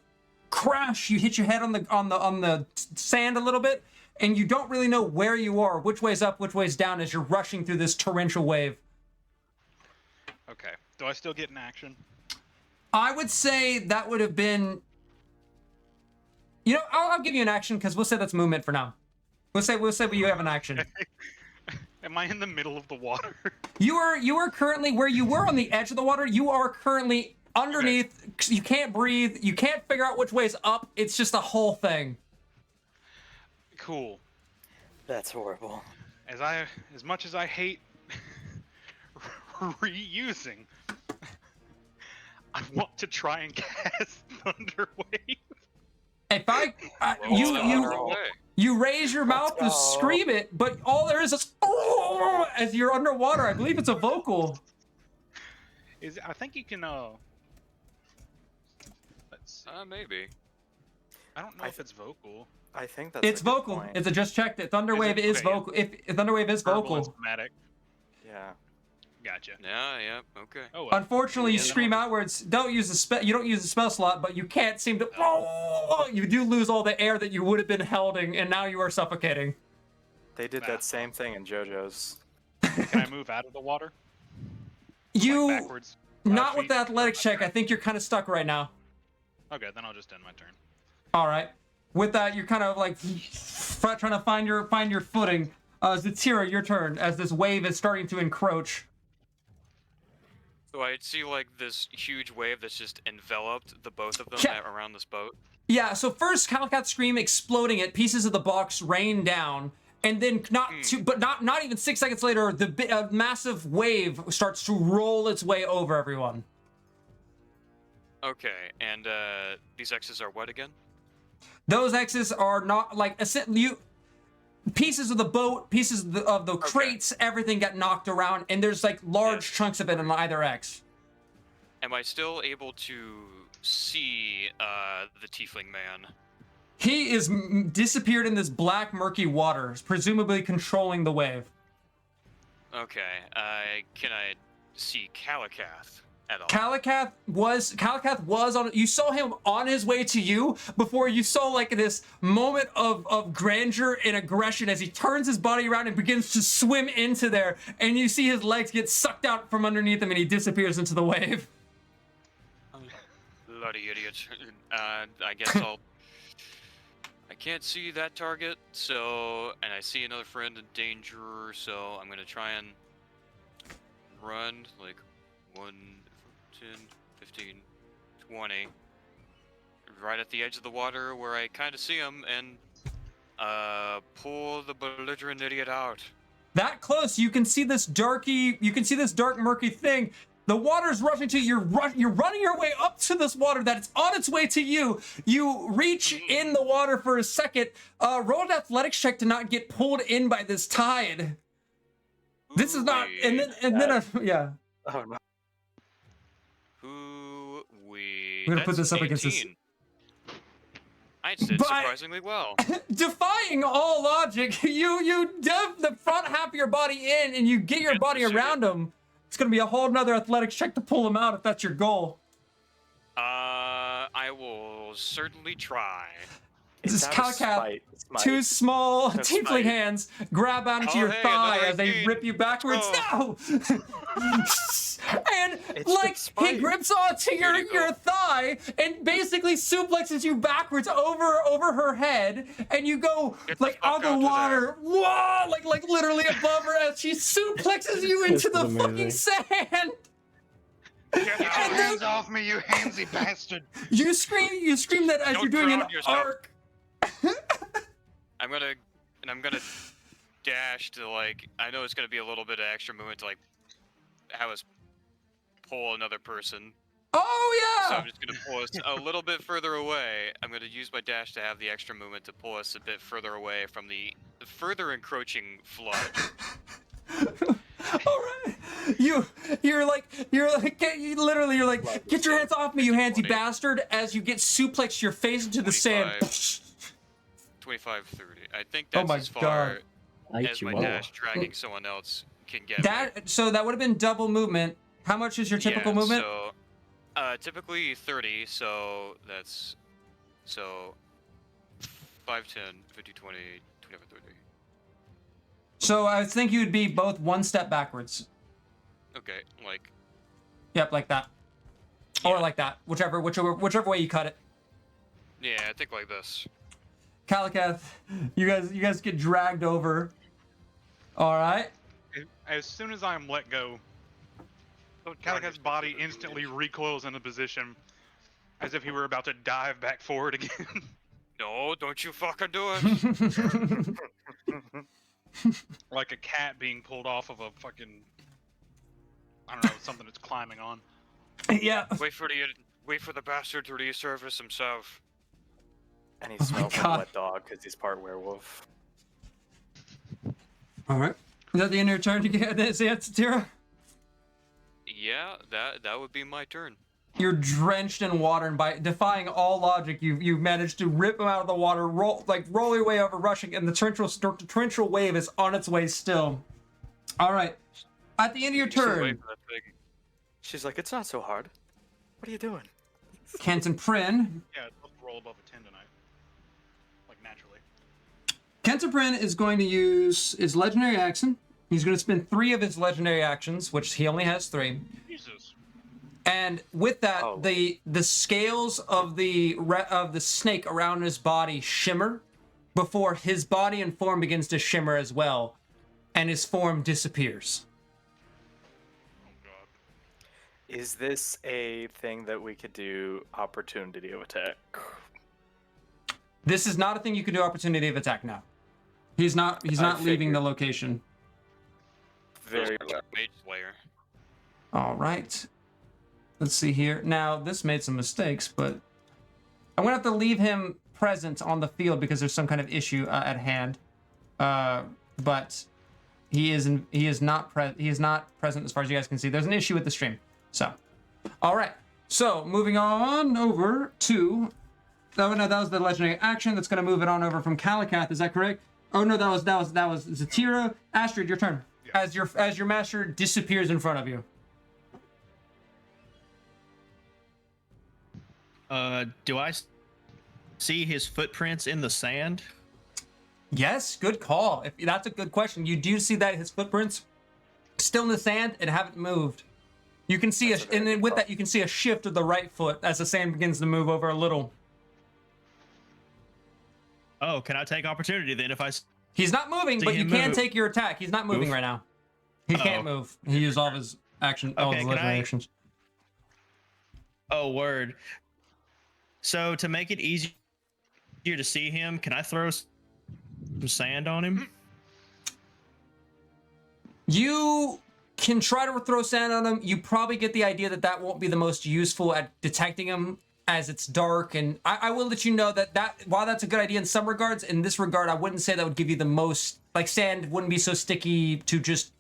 crash. You hit your head on the sand a little bit, and you don't really know where you are, which way's up, which way's down, as you're rushing through this torrential wave. Okay. Do I still get an action? I would say that would have been. You know, I'll give you an action because we'll say that's movement for now. We'll say you have an action. Am I in the middle of the water? You are currently where you were on the edge of the water. You are currently underneath. You can't breathe. You can't figure out which way is up. It's just a whole thing. Cool. That's horrible. As much as I hate reusing, I want to try and cast Thunder Wave. If you raise your mouth to scream it, but all there is oh, as you're underwater. I believe it's a vocal. I think you can let's see. Maybe. I don't know if it's vocal. I think that's. It's a good vocal. point. It's a just checked it. Thunderwave is Okay, yeah. vocal. If Thunderwave is Verbal vocal. and somatic. Yeah. Gotcha. Yeah, okay. Oh well. Unfortunately, you Yeah, scream outwards. Don't use the spell. You don't use the spell slot, but you can't seem to. Oh, you do lose all the air that you would have been holding, and now you are suffocating. They did that same thing in JoJo's. Can I move out of the water? You Like backwards? not 5 with the feet? athletics check. I think you're kind of stuck right now. Okay, then I'll just end my turn. All right. With that, you're kind of like trying to find your footing. Zatira, your turn. As this wave is starting to encroach. So I see like this huge wave that's just enveloped the both of them Yeah. around this boat. Yeah, so first Calcat scream exploding it, pieces of the box rain down, and then not even 6 seconds later, the massive wave starts to roll its way over everyone. Okay, and these X's are what again? Those X's are not like pieces of the boat, pieces of the crates, everything got knocked around, and there's like large chunks of it on either X. Am I still able to see the Tiefling man? He is disappeared in this black murky water, presumably controlling the wave. Okay, can I see Kalakath at all? Kalakath was on. You saw him on his way to you before you saw like this moment of grandeur and aggression as he turns his body around and begins to swim into there, and you see his legs get sucked out from underneath him, and he disappears into the wave. Bloody idiot. I guess I can't see that target, so... And I see another friend in danger, so I'm gonna try and run, like, 1, 10, 15, 20. Right at the edge of the water where I kind of see him, and pull the belligerent idiot out. That close, you can see this dark murky thing. The water's rushing to you. You're running your way up to this water that it's on its way to you. You reach in the water for a second. Roll an athletics check to not get pulled in by this tide. This is not, yeah. Oh no. Hoo-wee. We're gonna put That's this up against this. 18. I did But- surprisingly well. Defying all logic, you dive the front half of your body in and you get your body around him. It's gonna be a whole nother athletics check to pull him out if that's your goal. I will certainly try. This is It's out of Kalakath. spite. Two small That's tiefling right. hands grab onto Oh, your hey, thigh another as they 18. rip you backwards. Oh. No! And It's like the he spite. grips onto your Here you go. thigh and basically suplexes you backwards over her head, and you go Get the like fuck on the out of water, whoa, like literally above her as she suplexes you into This the is fucking amazing. sand. Get your And hands then- off me, you handsy bastard! You scream that as Don't you're doing an drown yourself. arc. I'm gonna dash to like. I know it's gonna be a little bit of extra movement to like have us pull another person. Oh So yeah. I'm just gonna pull us a little bit further away. I'm gonna use my dash to have the extra movement to pull us a bit further away from the further encroaching flood. All right. You're like, you're like, get your hands off me, you handsy 20. bastard, as you get suplexed your face into the sand. 25, 30. I think Oh that's my as far God. as my dash dragging someone else can get me. So that would have been double movement. How much is your typical Yeah, movement? So, typically 30, so that's, 5, 10, 50, 20, 25, 30. So I think you would be both one step backwards. Okay, like, Yep, like that. Or Yeah. like that. Whichever way you cut it. yeah, I think like this. Kalakath, you guys get dragged over. All right. As soon as I am let go, Calica's body instantly recoils into position, as if he were about to dive back forward again. No, don't you fucking do it. Like a cat being pulled off of a fucking, I don't know, something it's climbing on. Yeah. Wait for the bastard to resurface himself. And he Oh my smells like a God. wet dog because he's part werewolf. All right. Is that the end of your turn to get this answer, Tira? Yeah, that would be my turn. You're drenched in water, and by defying all logic, you've managed to rip him out of the water, roll your way over, rushing, and the torrential wave is on its way still. All right. At the end of your You should turn, wait for that thing. She's like, it's not so hard. What are you doing? Kenton Prin. Yeah, let's roll above a 10 tonight. Like, naturally. Kenton Prin is going to use his legendary action. He's going to spend 3 of his legendary actions, which he only has 3. Jesus. And with that, Oh. the scales of the snake around his body shimmer before his body and form begins to shimmer as well, and his form disappears. Oh, God. Is this a thing that we could do opportunity of attack? This is not a thing you can do opportunity of attack now. He's not leaving the location. Very Mage Slayer. All right. Let's see here. Now, this made some mistakes, but I'm gonna have to leave him present on the field because there's some kind of issue at hand. But he is not present as far as you guys can see. There's an issue with the stream. So, all right. So moving on over to. Oh no, that was the legendary action. That's gonna move it on over from Calicath. Is that correct? Oh no, that was Zatira. Astrid, your turn. Yeah. As your master disappears in front of you. Do I see his footprints in the sand? Yes, good call. If that's a good question. You do see that his footprints still in the sand and haven't moved. You can see That's a very and then good with call. that you can see a shift of the right foot as the sand begins to move over a little. Oh, can I take opportunity then if I? He's not moving, See but you him can move. take your attack. He's not moving Move? right now. He can't Uh-oh. move. He used all of his action, all of Okay, his can legendary I- actions. Oh, word. So to make it easier to see him, can I throw some sand on him? You can try to throw sand on him. You probably get the idea that that won't be the most useful at detecting him as it's dark. And I will let you know that while that's a good idea in some regards, in this regard, I wouldn't say that would give you the most, like sand wouldn't be so sticky to just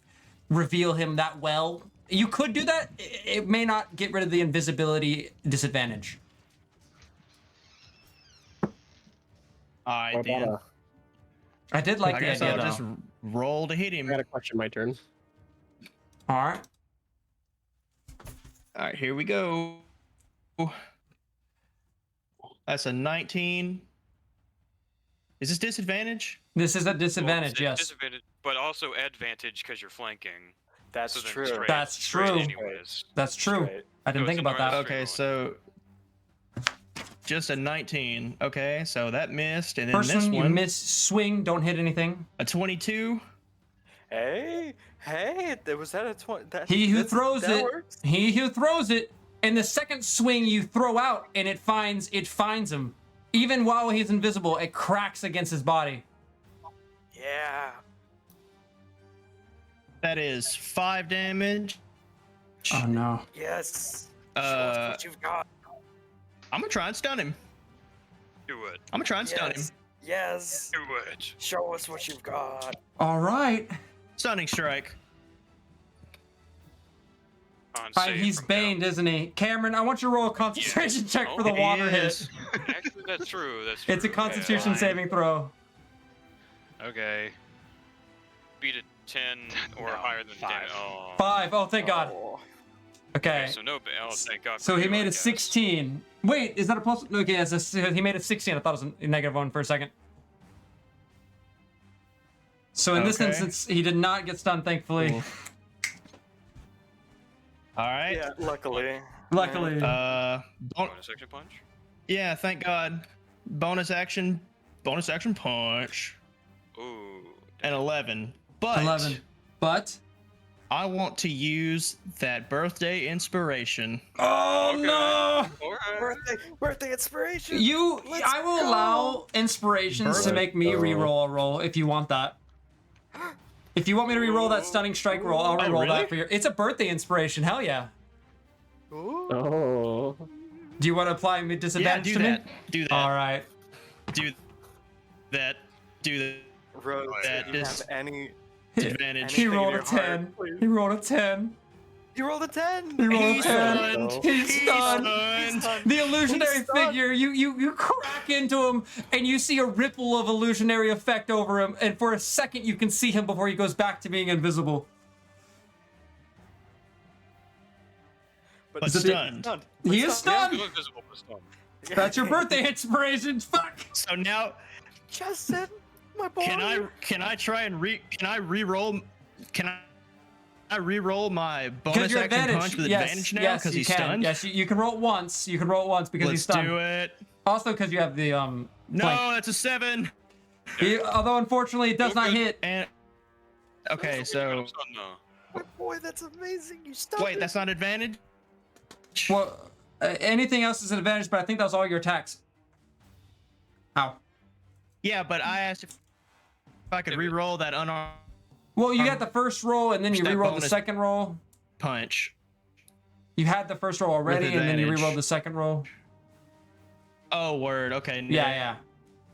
reveal him that well. You could do that. It may not get rid of the invisibility disadvantage. All right, What then. about I did like I the guess idea I'll though. just roll to hit I him. got a question. My turn. All right. All right, here we go. That's a 19. Is this disadvantage? This is a Well, disadvantage, it's yes. Disadvantage, but also advantage because you're flanking. That's So then true. straight- That's straight true. Anyways. That's true. Straight. I didn't So think it's about that. normal. Okay, so just a 19. Okay, so that missed, and then First this one, you one, miss, swing, don't hit anything. a 22. Hey, was that a 20? He who that throws it, works? he who throws it, and the second swing you throw out, and it finds him. Even while he's invisible, it cracks against his body. Yeah. That is 5 damage. Oh no. Yes. Show us Uh, what you've got. I'm gonna try and stun him. Do it. I'm gonna try and stun him. Yes. Yes. Do it. Show us what you've got. All right. Stunning strike. On All right, save he's from baned, isn't he? Cameron, I want you to roll a concentration check for the He water hit. is. him. Actually, that's true. That's true. It's a Constitution Yeah. saving throw. Okay. Beat a 10 or No, higher than 10. 5. Oh. 5. Oh, thank God. Oh. Okay. Okay, so no. Oh, thank God. So for he you, made I a guess. 16. Wait, is that a plus? Okay, he made a 16. I thought it was a -1 for a second. So in this Okay. instance, he did not get stunned, thankfully. Cool. All right. Yeah, luckily. Luckily. Bonus action punch. Yeah, thank God. Bonus action punch. Ooh. And 11. But 11. But I want to use that birthday inspiration. oh Okay. no! Birthday inspiration. I will allow inspirations to make me re-roll a roll if you want that. If you want me to re-roll that stunning strike roll, I'll re-roll really? that for you. It's a birthday inspiration. Hell yeah! Ooh. Oh. Do you want to apply me Yeah, disadvantage do to me? that. Do that. All right. Do that. Do that. Rose, That do you is- have any? Advantage. He Anything in rolled a your heart, 10. please. He rolled a 10. You rolled a 10. He rolled a He's 10. stunned. He's stunned. stunned. The illusionary He's stunned. figure, you crack into him, and you see a ripple of illusionary effect over him, and for a second you can see him before he goes back to being invisible. But Is it- stunned. He is stunned. Still invisible, but stunned. That's your birthday inspiration. Fuck. So now, Justin, my boy. can I try and re-roll? Can I re-roll my bonus Because you're action advantage. punch with Yes, advantage now yes, because you he's can. stunned? Yes, you can roll it once. You can roll it once because he's Let's stunned. do it. Also, because you have the No, flank. that's a 7. Although unfortunately it does not Okay. hit. And okay, so No. My boy, that's amazing. You stunned wait, him. that's not advantage. Well, anything else is an advantage, but I think that was all your attacks. Ow. Yeah, but I asked if I could re-roll that unarmed Well, you got the first roll, and then you that re-rolled the bonus- second roll. punch. You had the first roll already, and then you advantage. re-rolled the second roll. Oh, word. Okay. Yeah, yeah.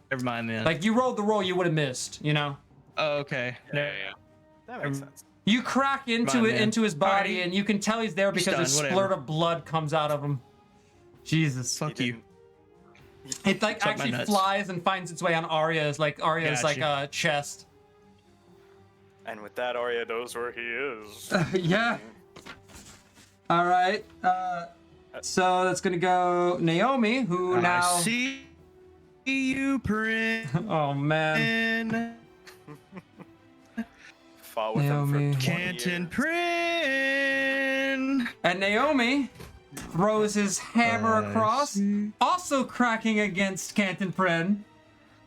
Never mind then. Like, you rolled the roll you would have missed, you know? oh, okay. Yeah. That makes sense. You crack into My it, man. into his body, Alright. and you can tell he's there because a stunned, splurt whatever. of blood comes out of him. Jesus. Fuck you. It like Suck my actually nuts. flies and finds its way on Arya's Gotcha. chest. And with that, Arya knows where he is. Yeah. All right. So that's gonna go Naomi, who now. I see you, Prince. Oh man. Fought with him Naomi. for 20 Canton years. Prince. And Naomi throws his hammer across, also cracking against Canton Pren.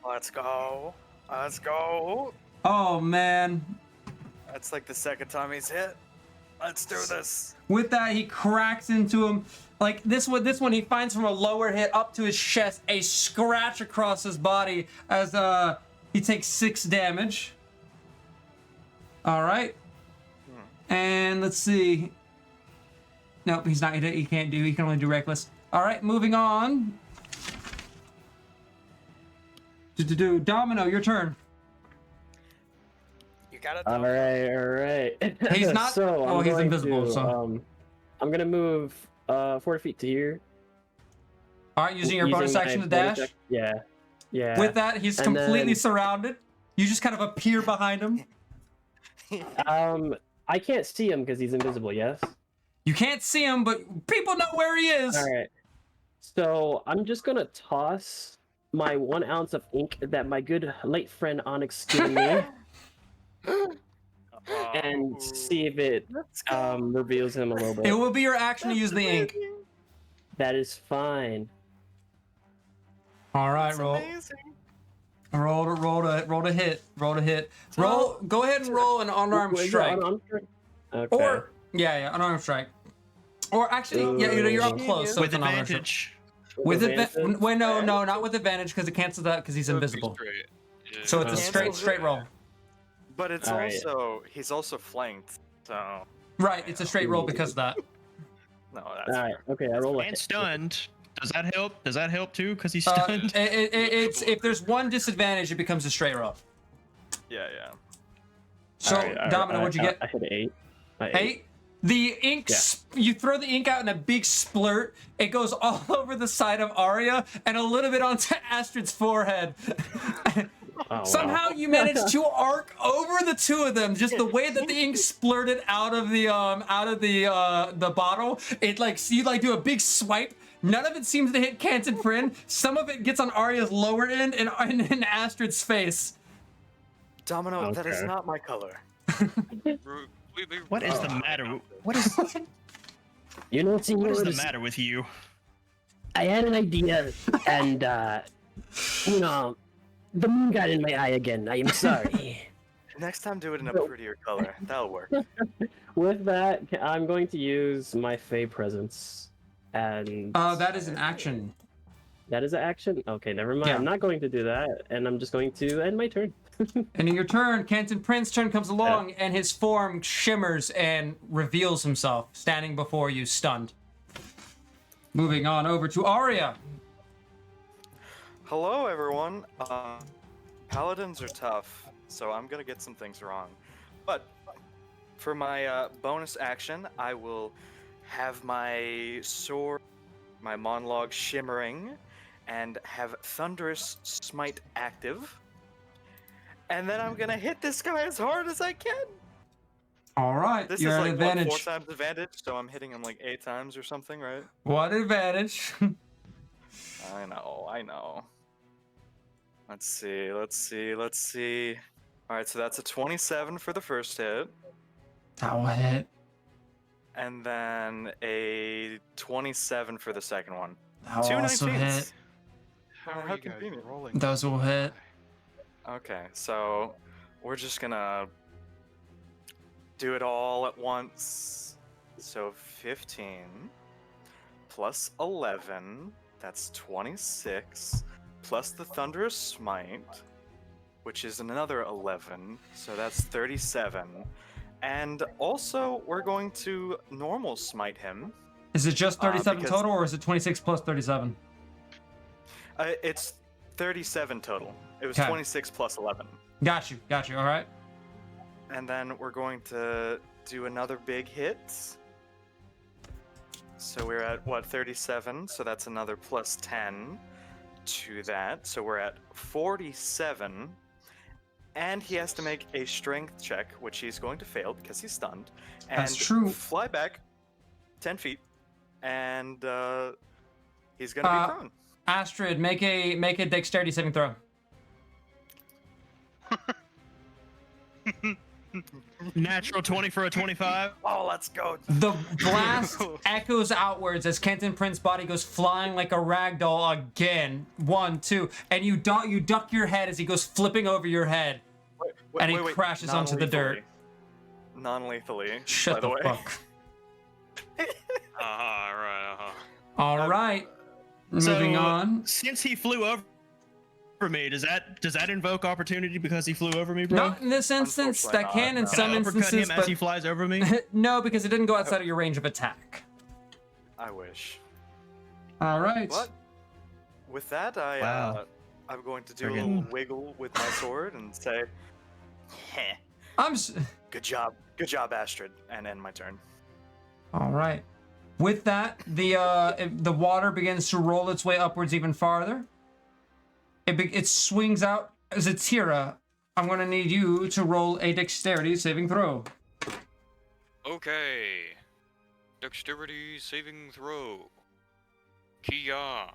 Let's go. Let's go. Oh man. That's like the second time he's hit. Let's do this. With that, he cracks into him. Like this one, he finds from a lower hit up to his chest a scratch across his body as he takes 6 damage. All right. And let's see. Nope, he's not. He can't do. He can only do reckless. All right, moving on. Domino, your turn. You got it. All right. He's not- So oh, I'm he's going invisible, to, so- I'm gonna move 4 feet to here. All right, using your bonus my action to bonus dash. ac- Yeah. Yeah. With that, he's And completely then- surrounded. You just kind of appear behind him. I can't see him because he's invisible. Yes. You can't see him, but people know where he is. All right. So I'm just gonna toss my 1 ounce of ink that my good late friend Onyx gave me, and see if it reveals him a little bit. It will be your action to use the ink. That is fine. All right, roll to hit. Roll. Go ahead and roll an unarmed Wait, strike. unarmed strike? Okay. Or yeah, unarmed strike. Or actually, yeah, you're up close. So With it's an unarmed strike. advantage. With advantage? advantage? Wait, no, not with advantage because it cancels that because he's So it'd be invisible. straight. Yeah. So it's a Cancels straight roll. But it's Alright. he's also flanked. So Right, it's a straight roll because of that. no, that's All right. Okay, I roll a And hit. stunned. Does that help? Does that help too? Because he's Uh, stunned. it's if there's one disadvantage, it becomes a straight roll. yeah. So All right, Domino, what'd you get? I hit 8. I 8. The ink, Yeah. you throw the ink out in a big splurt. It goes all over the side of Arya and a little bit onto Astrid's forehead. Oh, Somehow wow. you managed to arc over the two of them. Just the way that the ink splurted out of the bottle. It you do a big swipe. None of it seems to hit Canton Prin. Some of it gets on Arya's lower end and in Astrid's face. Domino, that is Okay. not my color. What is the matter? What is You know, what is the senores, matter with you? I had an idea, and the moon got in my eye again. I am sorry. Next time, do it in a No. prettier color. That'll work. With that, I'm going to use my Fey Presence, and That is an action. that is an action. Okay, never mind. Yeah. I'm not going to do that, and I'm just going to end my turn. And in your turn, Canton Prince's turn comes along, and his form shimmers and reveals himself, standing before you, stunned. Moving on over to Arya. Hello, everyone. Paladins are tough, so I'm gonna get some things wrong. But for my bonus action, I will have my sword, my monologue shimmering, and have Thunderous Smite active. And then I'm gonna hit this guy as hard as I can. All right, This you're is at like advantage. what, 4 times advantage, so I'm hitting him like 8 times or something, right? What advantage? I know. Let's see. Alright, so that's a 27 for the first hit, That will hit. and then a 27 for the second one. That will 2 also 19s. hit. How How are you guys convenient. rolling? Those will hit. Okay, so we're just gonna do it all at once. So 15 plus 11, that's 26, plus the Thunderous Smite, which is another 11, so that's 37. And also, we're going to normal smite him. Is it just 37 because- total, or is it 26 plus 37? It's 37 total. It was Okay. 26 plus 11. Got you. All right. And then we're going to do another big hit. So we're at, what, 37? So that's another plus 10 to that. So we're at 47. And he has to make a strength check, which he's going to fail because he's stunned. And That's true. Fly back 10 feet. And he's going to be prone. Astrid, make a dexterity saving throw. Natural 20 for a 25. Oh, let's go. The blast echoes outwards as Kenton Prince's body goes flying like a ragdoll again. 1, 2, and you duck your head as he goes flipping over your head. And he crashes onto the dirt. Non-lethally, Shut by the the way. fuck. Right. All right. So, Moving on. Since he flew over me, does that invoke opportunity because he flew over me, bro? Not in this instance. That can in Unfortunately not, some Can I uppercut instances, him as but he flies over me? no, because it didn't go outside of your range of attack. I wish. All right. But with that, Wow. I'm going to do a Friggin- little wiggle with my sword and say, "Heh, I'm. S- good job, Astrid," and end my turn. All right. With that, the water begins to roll its way upwards even farther. It swings out. Zatira, I'm going to need you to roll a dexterity saving throw. Okay. Dexterity saving throw. Kia.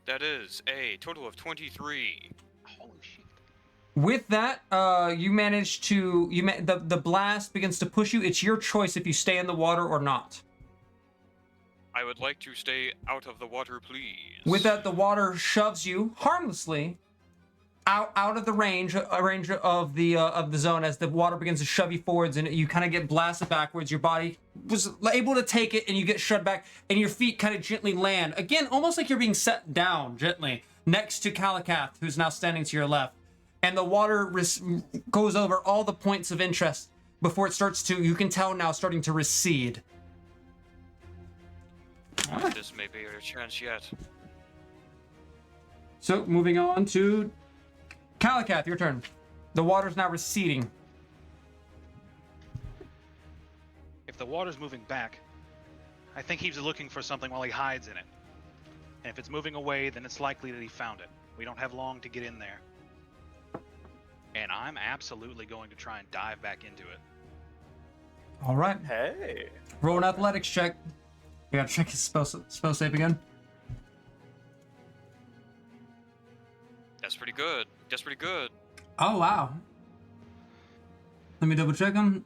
That is a total of 23. Holy shit. With that, the blast begins to push you. It's your choice if you stay in the water or not. I would like to stay out of the water, please. With that, the water shoves you harmlessly out of the range of the zone as the water begins to shove you forwards, and you kind of get blasted backwards. Your body was able to take it, and you get shoved back, and your feet kind of gently land again, almost like you're being set down gently next to Kalakath, who's now standing to your left. And the water goes over all the points of interest before it starts to, you can tell now, starting to recede. This may be your chance yet. So, moving on to Kalakath, your turn. The water's now receding. If the water's moving back, I think he's looking for something while he hides in it. And if it's moving away, then it's likely that he found it. We don't have long to get in there. And I'm absolutely going to try and dive back into it. All right. Hey. Roll an athletics check. You gotta check his spell save again. That's pretty good. Oh, wow. Let me double check him.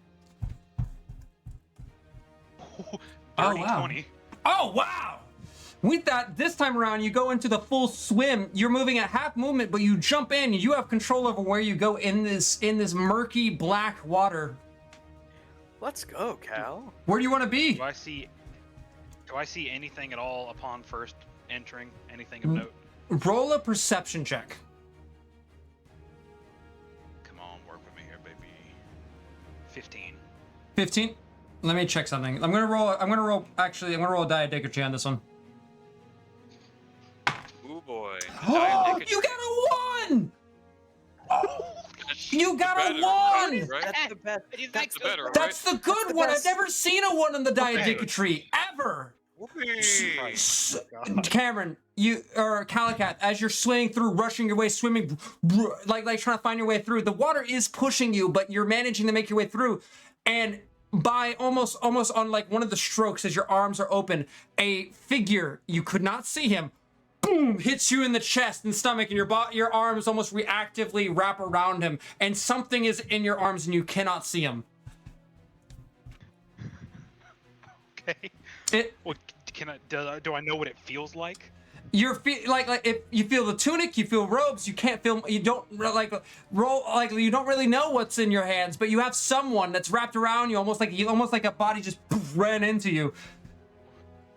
Dirty Oh, wow. 20. Oh, wow! With that, this time around, you go into the full swim. You're moving at half movement, but you jump in. You have control over where you go in this murky black water. Let's go, Cal. Where do you want to be? Do I see anything at all upon first entering? Anything of note? Roll a perception check. Come on, work with me here, baby. 15. 15. Let me check something. I'm gonna roll a diadigmatry on this one. Ooh boy. Oh, you got a 1! You got a 1! Right? That's the best. That's the better, right? That's the good the one. I've best. never seen a 1 on the diadigmatry ever. Whoopee. Cameron, you or Calicat, as you're swimming through, rushing your way, swimming, like trying to find your way through. The water is pushing you, but you're managing to make your way through. And by almost on like one of the strokes, as your arms are open, a figure, you could not see him, boom, hits you in the chest and stomach, and your arms almost reactively wrap around him, and something is in your arms and you cannot see him. Okay. Well, do I know what it feels like? You're like if you feel the tunic, you feel robes. You can't feel. You don't like roll like you don't really know what's in your hands, but you have someone that's wrapped around you, almost like a body just poof, ran into you.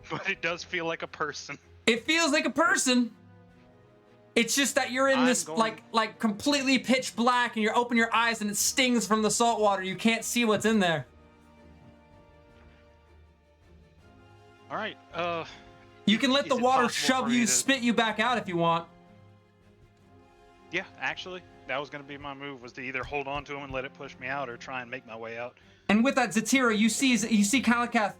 But it does feel like a person. It feels like a person. It's just that you're in this like completely pitch black, and you open your eyes and it stings from the salt water. You can't see what's in there. All right. You can let Is the it water possible shove for me you, to- spit you back out if you want. Yeah, actually, that was gonna be my move. Was to either hold on to him and let it push me out, or try and make my way out. And with that, Zatira, you see Kalakath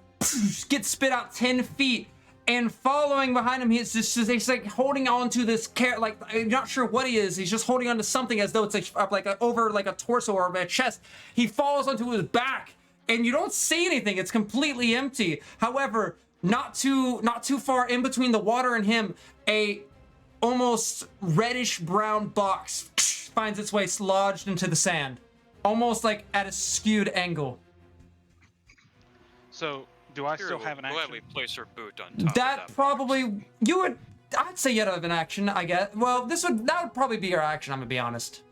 get spit out 10 feet, and following behind him, he's like holding on to this like I'm not sure what he is. He's just holding on to something as though it's over a torso or a chest. He falls onto his back, and you don't see anything. It's completely empty. However, not too far in between the water and him, a almost reddish brown box finds its way lodged into the sand, almost like at a skewed angle. So, do I still have an action? Gladly place her boot on top That of that probably you would. I'd say you'd have an action. I guess. Well, that would probably be your action. I'm gonna be honest.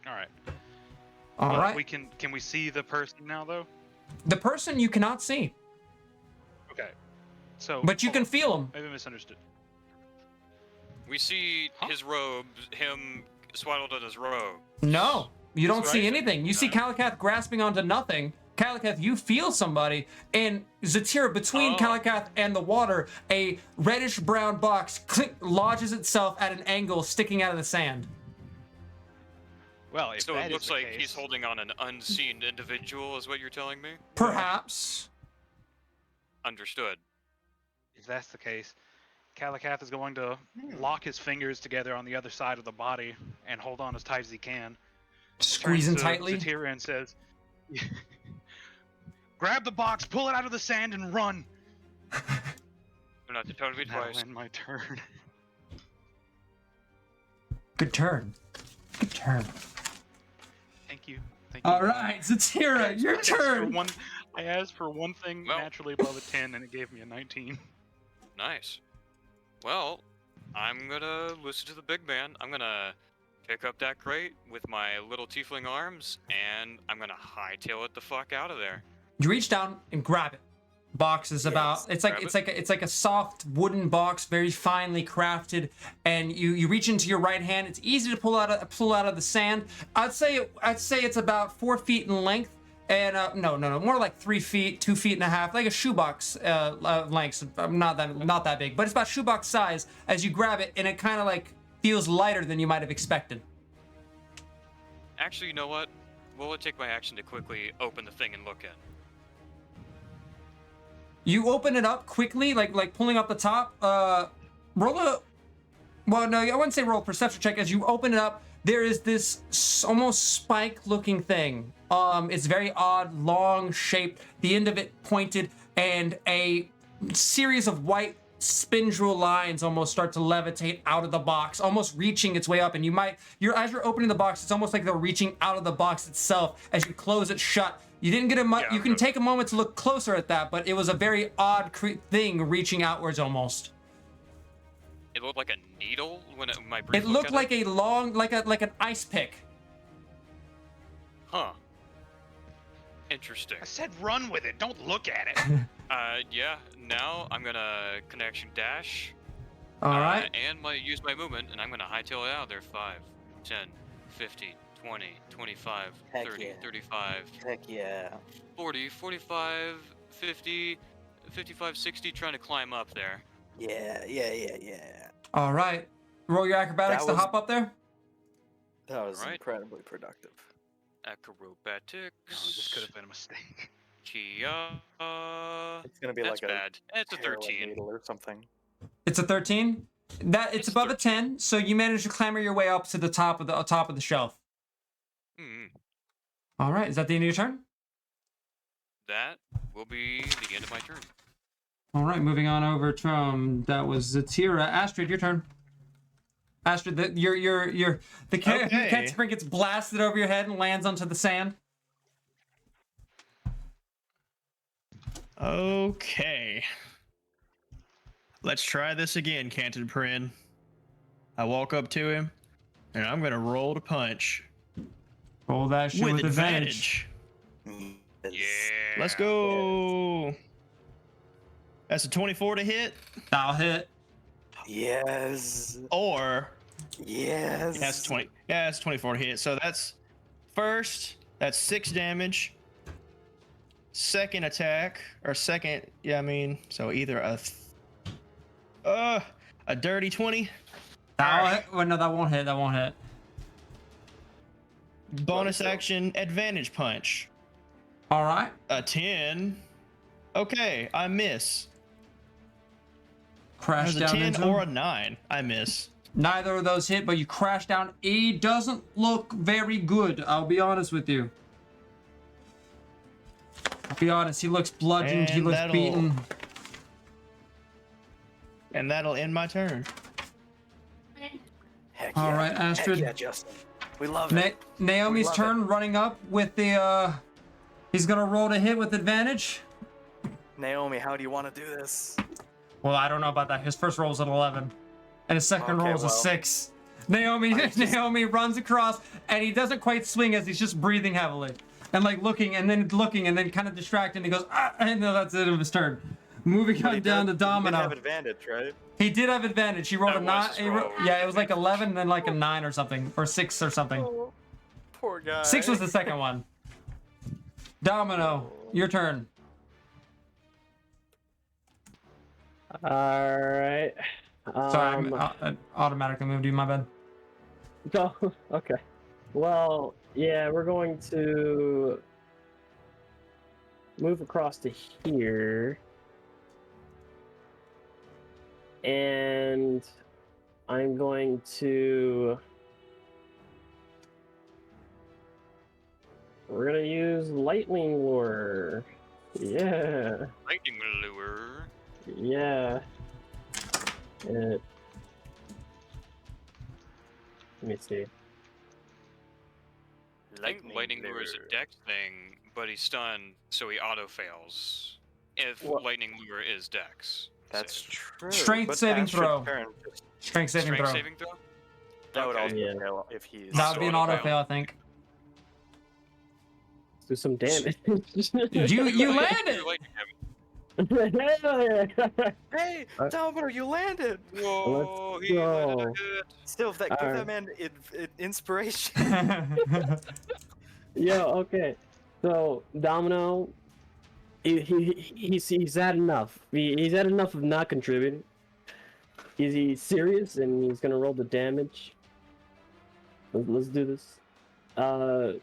All right. All right. Can we see the person now though? The person you cannot see, Okay. So. but you hold can on. feel him. Maybe I misunderstood. We see his robe, him swaddled in his robe. No, you don't see right. anything. You see Kalakath grasping onto nothing. Kalakath, you feel somebody, and Zatira, between Kalakath and the water, a reddish brown box lodges itself at an angle, sticking out of the sand. Well, if So that it is looks the like case, he's holding on an unseen individual, is what you're telling me? Perhaps. Understood. If that's the case, Kalakath is going to lock his fingers together on the other side of the body and hold on as tight as he can. Squeezing Turns to tightly. Zatira and says, "Grab the box, pull it out of the sand, and run." Do not to tone me Now twice. end my turn. Good turn. Good turn. Thank you. Thank you. All right, Zatira, your I asked for turn. I asked for one thing Well. naturally above a 10, and it gave me a 19. Nice. Well, I'm gonna listen to the big man. I'm gonna pick up that crate with my little tiefling arms, and I'm gonna hightail it the fuck out of there. You reach down and grab it. Box is about it's like a soft wooden box, very finely crafted, and you reach into your right hand. It's easy to pull out of the sand. I'd say it's about 4 feet in length, and no, more like 3 feet, 2 feet and a half, like a shoebox length. Not that big, but it's about shoebox size as you grab it, and it kind of like feels lighter than you might have expected. Actually, you know what? Will it take my action to quickly open the thing and look in? You open it up quickly, like pulling up the top. Roll a. Well, no, I wouldn't say roll a perception check. As you open it up, there is this almost spike-looking thing. It's very odd, long shaped. The end of it pointed, and a series of white spindrill lines almost start to levitate out of the box, almost reaching its way up. And as you're opening the box, it's almost like they're reaching out of the box itself as you close it shut. You didn't get you can take a moment to look closer at that, but it was a very odd thing reaching outwards almost. It looked like a needle when my It looked like a long, like an ice pick. Huh. Interesting. I said run with it. Don't look at it. Yeah. Now I'm gonna connection dash. All right. And use my movement, and I'm gonna hightail it out of there. 5, 10, 15, 20, 25, Heck 30, yeah. 35, Heck yeah. 40, 45, 50, 55, 60, trying to climb up there. Yeah. All right. Roll your acrobatics That to was- hop up there. That was Alright. incredibly productive. Acrobatics. No, this could have been a mistake. Kia. It's gonna be That's like bad. It's a heroin 13. needle or something. It's a 13. It's It's above a 10, so you managed to clamber your way up to the top of the shelf. Hmm. All right. Is that the end of your turn? That will be the end of my turn. All right. Moving on over to that was Zatira. Astrid, your turn. Astrid, the Okay. cat spring gets blasted over your head and lands onto the sand. Okay. Let's try this again, Canton Prin. I walk up to him, and I'm gonna roll to punch Roll that shit with with advantage. advantage. Yeah. Let's go. That's a 24 to hit, That'll hit. Yes. or Yes. that's 20. Yeah, that's 24 to hit. So that's first. That's 6 damage. Second attack or second. Yeah, I mean, so either a dirty 20. That'll hit. Well, no, that won't hit. That won't hit. Bonus action advantage punch. All right. A 10. Okay, I miss. Crash There's a down 10 into or him. a 9. I miss. Neither of those hit, but you crash down. He doesn't look very good. I'll be honest with you. I'll be honest. He looks bludgeoned. He And looks that'll- beaten. And that'll end my turn. Heck All yeah. right, Astrid. Heck yeah, Justin. We love it. Naomi's love turn, running up with the. He's gonna roll to hit with advantage. Naomi, how do you want to do this? Well, I don't know about that. His first roll was an 11, and his second Okay, roll was a well. 6. Naomi runs across, and he doesn't quite swing as he's just breathing heavily and like looking and then kind of distracted. And he goes, and then that's it of his turn. Moving on down to He did Domino. have advantage, right? He did have advantage. He rolled That a was 9. his roll. Yeah, it was like 11, and then like a 9 or something, or 6 or something. Oh, poor guy. 6 was the second one. Domino, your turn. All right. Sorry, I automatically moved you. My bad. No, okay. Well, yeah, we're going to move across to here. And I'm going to... We're going to use Lightning Lure. Yeah. Lightning lure. Yeah. Let me see. I think lightning lure is a dex thing, but he's stunned, so he auto fails. If What? lightning lure is dex. That's save. true. Strength but saving Astrid's throw. turn just- Strength saving Strength throw. saving throw? That would Okay. also Yeah. fail if he's. That would be an auto auto fail, I think. Let's do some damage. You landed. Lightning damage. Hey, Domino, you landed! Whoa, Let's he landed a go. hit. Still, give Alright. that man inspiration. Yo, okay. So Domino, he's had enough. He's had enough of not contributing. He's serious and he's gonna roll the damage. Let's do this. 5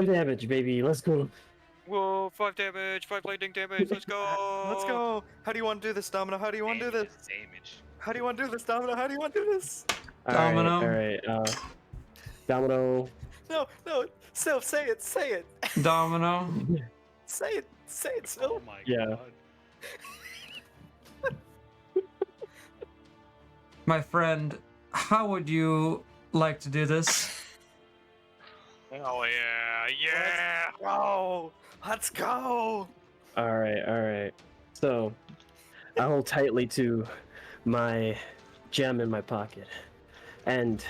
damage, baby. Let's go. Whoa, 5 damage, 5 lightning damage, let's go! Let's go. How do you want to do this, Domino? How do you want to do this? Damage. How do you want to do this, Domino? How do you want to do this? Domino. All right. Domino. No, Sylph, say it, say it, Domino. say it, Oh Sylph. my Yeah. god. My friend, how would you like to do this? Oh yeah. Go! Let's go! All right. So, I hold tightly to my gem in my pocket, and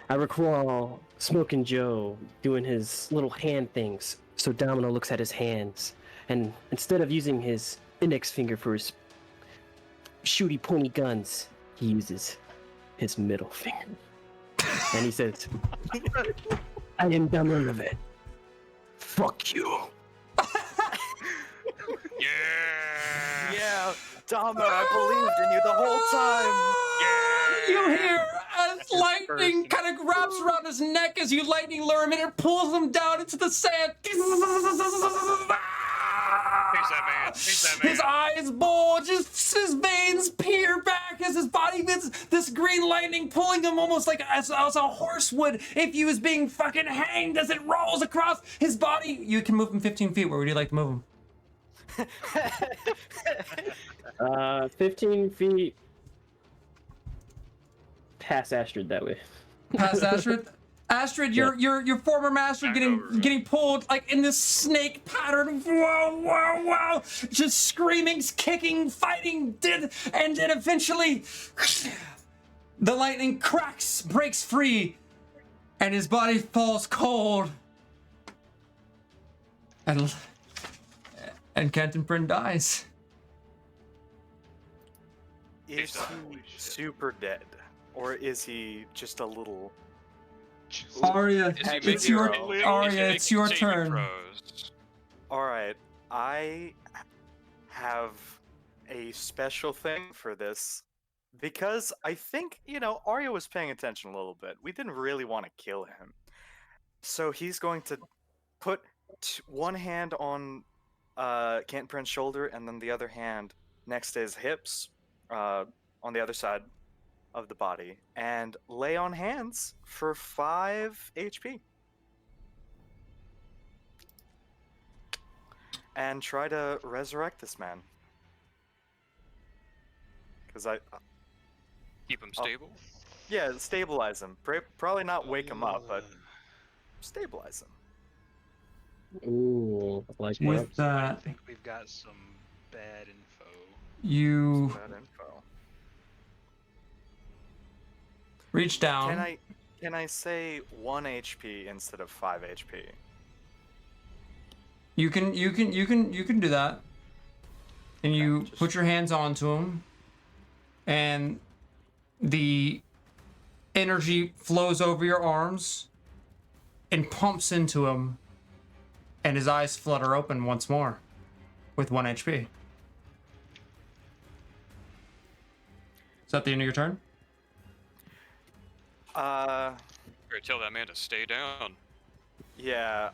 I recall Smoking Joe doing his little hand things. So Domino looks at his hands, and instead of using his index finger for his shooty pointy guns, he uses his middle finger. And he says, I am Donovan. Fuck you. Yeah. Yeah, Dama, I believed in you the whole time! You hear as lightning kind of wraps around his neck as you lightning lure him and it pulls him down into the sand. Face that man. His eyes bulge, his veins peer back as his body gets this green lightning pulling him almost like as a horse would if he was being fucking hanged as it rolls across his body. You can move him 15 feet. Where would you like to move him? 15 feet past Astrid that way. Past Astrid? Astrid, your former master Back over. getting pulled like in this snake pattern. Whoa. Just screaming, kicking, fighting, and then eventually the lightning cracks, breaks free, and his body falls cold. And Canton Prin dies. Is he super dead? Or is he just a little... Arya, Is he it's making- your is he making Arya, it's your saving turn. throws? Alright, I have a special thing for this. Because I think, Arya was paying attention a little bit. We didn't really want to kill him. So he's going to put one hand on Canton Prince's shoulder and then the other hand next to his hips on the other side of the body and lay on hands for 5 HP. And try to resurrect this man. Because Keep him Oh. stable. yeah, stabilize him. Probably not wake him up, but stabilize him. Ooh, I like With that. I that, think we've got some bad info. you That info. reach down. Can I say 1 HP instead of 5 HP? You can do that. And you just- put your hands onto him, and the energy flows over your arms and pumps into him, and his eyes flutter open once more with 1 HP. Is that the end of your turn? Better tell that man to stay down. Yeah,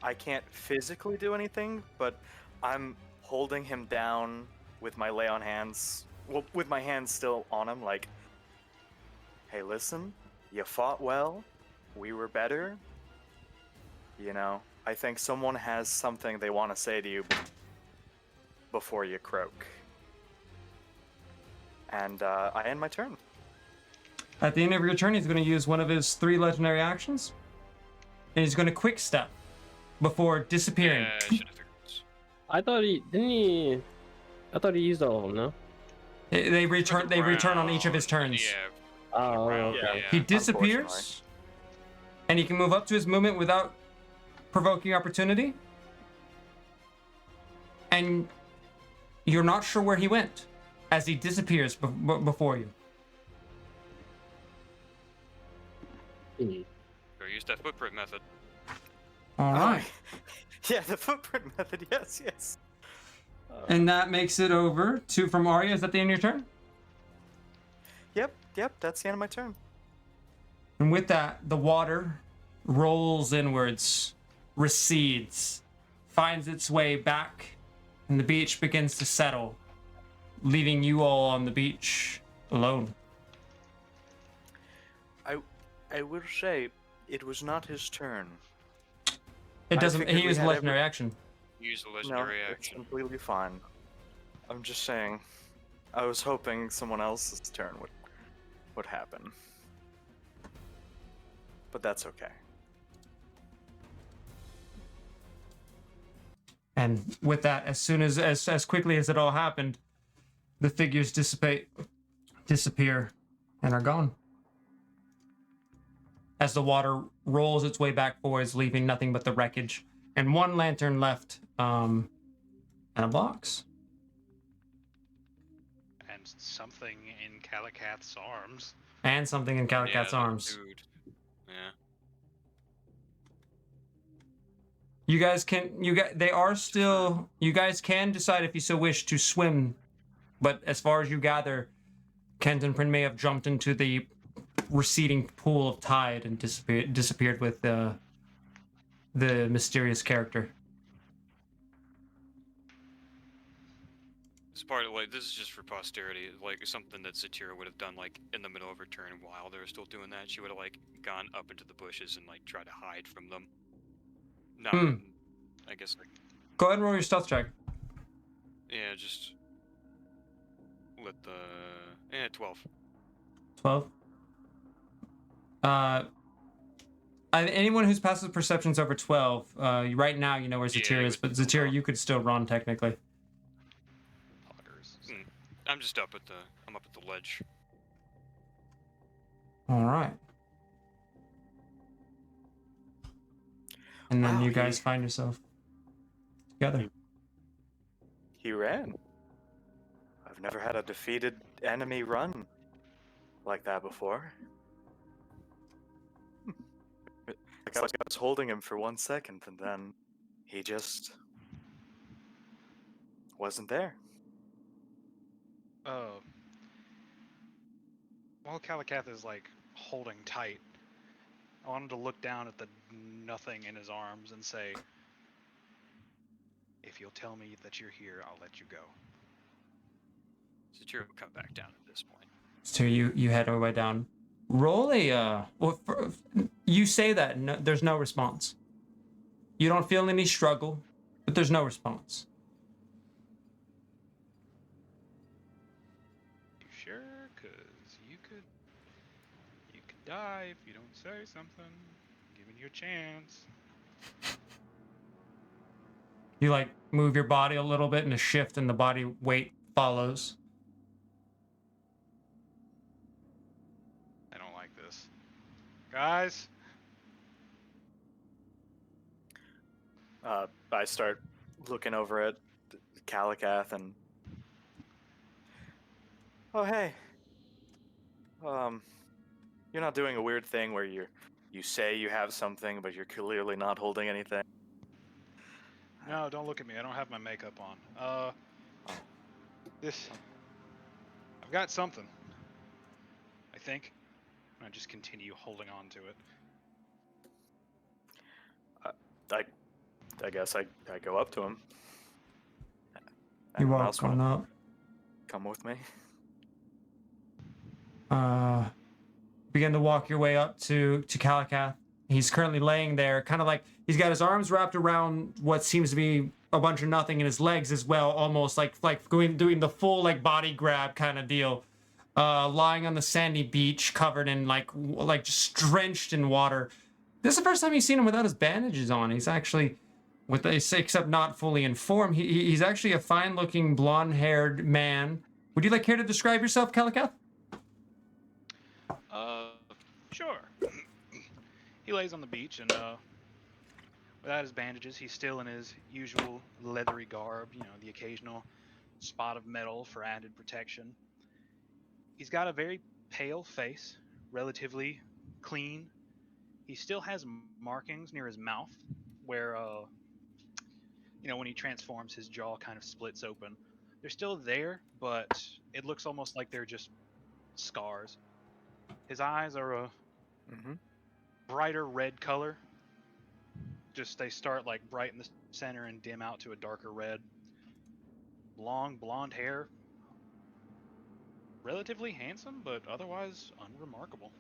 I can't physically do anything, but I'm holding him down with my lay on hands. Well, with my hands still on him, like, hey, listen, you fought well, we were better. I think someone has something they want to say to you before you croak. And I end my turn. At the end of your turn, he's going to use one of his 3 legendary actions, and he's going to quick step before disappearing. Yeah, I should have figured this. I thought he used all of them, no? They return. They return on each of his turns. Yeah. Oh, round, okay. He yeah. disappears, and he can move up to his movement without provoking opportunity. And you're not sure where he went as he disappears before you. Hmm. Or use that footprint method. All right. Yeah, the footprint method, yes. And that makes it over to from Arya. Is that the end of your turn? Yep, that's the end of my turn. And with that, the water rolls inwards, recedes, finds its way back, and the beach begins to settle, leaving you all on the beach alone. I will say, it was not his turn. It I doesn't. figured He we used had legendary action. Use the No, legendary it's action. completely fine. I'm just saying, I was hoping someone else's turn would happen. But that's okay. And with that, as soon as quickly as it all happened, the figures disappear, and are gone. As the water rolls its way back forwards, leaving nothing but the wreckage, and one lantern left, and a box. And something in Kalakath's arms. And something in Kalakath's that arms. Dude. Yeah. You guys can decide if you so wish to swim, but as far as you gather, Kenton Prin may have jumped into the receding pool of tide and disappeared with the mysterious character. This part, like, this is just for posterity. Like, something that Satira would have done, like, in the middle of her turn while they were still doing that. She would have, like, gone up into the bushes and, like, tried to hide from them. No, I guess, like, Go ahead and roll your stealth check. yeah, just let the 12. 12. Anyone whose passive perception's over 12, right now you know where Zatira Yeah, is, but Zatira, you could still run technically. Poggers. I'm just up at the ledge. All right. And then Wow, you guys find yourself together. He ran. I've never had a defeated enemy run like that before. Like I was holding him for 1 second, and then he just wasn't there. While Kalakath is like holding tight, I wanted to look down at the nothing in his arms and say, "If you'll tell me that you're here, I'll let you go." Satira will come back down at this point. So you head all the way down. Roll a you say that no, there's no response. You don't feel any struggle, but there's no response. You sure? 'Cause you could die if you don't say something. I'm giving you a chance. You like move your body a little bit in a shift, and the body weight follows. I don't like this, guys. I start looking over at Kalakath and, oh hey, you're not doing a weird thing where you say you have something, but you're clearly not holding anything. No, don't look at me. I don't have my makeup on. I've got something. I think. I just continue holding on to it. I guess I go up to him. You Anyone walk else on wanna up. come with me? Begin to walk your way up to Kalakath. He's currently laying there, kind of like he's got his arms wrapped around what seems to be a bunch of nothing, and his legs as well, almost like doing the full like body grab kind of deal. Lying on the sandy beach, covered in like just drenched in water. This is the first time you've seen him without his bandages on. He's actually, except not fully informed. He's actually a fine-looking, blonde-haired man. Would you like care to describe yourself, Kalakath? Sure. He lays on the beach and, without his bandages, he's still in his usual leathery garb, you know, the occasional spot of metal for added protection. He's got a very pale face, relatively clean. He still has markings near his mouth where, you know, when he transforms, his jaw kind of splits open. They're still there, but it looks almost like they're just scars. His eyes are a brighter red color. Just they start like bright in the center and dim out to a darker red. Long blonde hair. Relatively handsome, but otherwise unremarkable.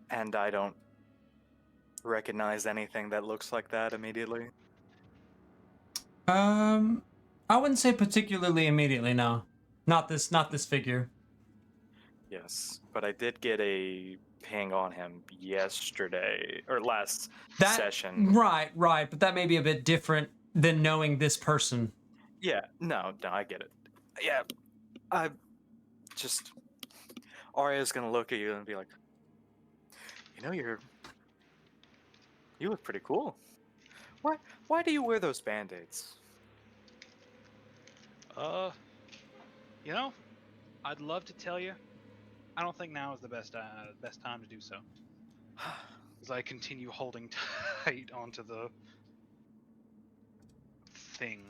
And I don't recognize anything that looks like that immediately. I wouldn't say particularly immediately, no. Not this figure. Yes, but I did get a ping on him yesterday or last That session. right, but that may be a bit different than knowing this person. Yeah, no, I get it. Yeah, I just Arya's gonna look at you and be like, you know, you look pretty cool. Why do you wear those band-aids? You know, I'd love to tell you. I don't think now is the best time to do so. As I continue holding tight onto the thing.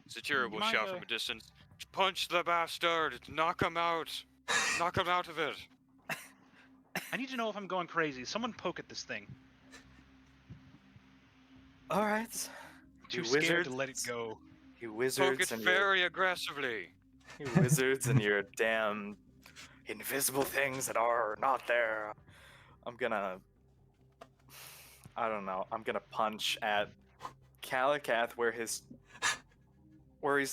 It's a terrible Mind, shout from a distance. Punch the bastard! Knock him out! Knock him out of it! I need to know if I'm going crazy. Someone poke at this thing. All right. Too You scared wizards. to let it go. You Poke wizards it and your very aggressively. you wizards and your damn invisible things that are not there. I don't know. I'm gonna punch at Kalakath where he's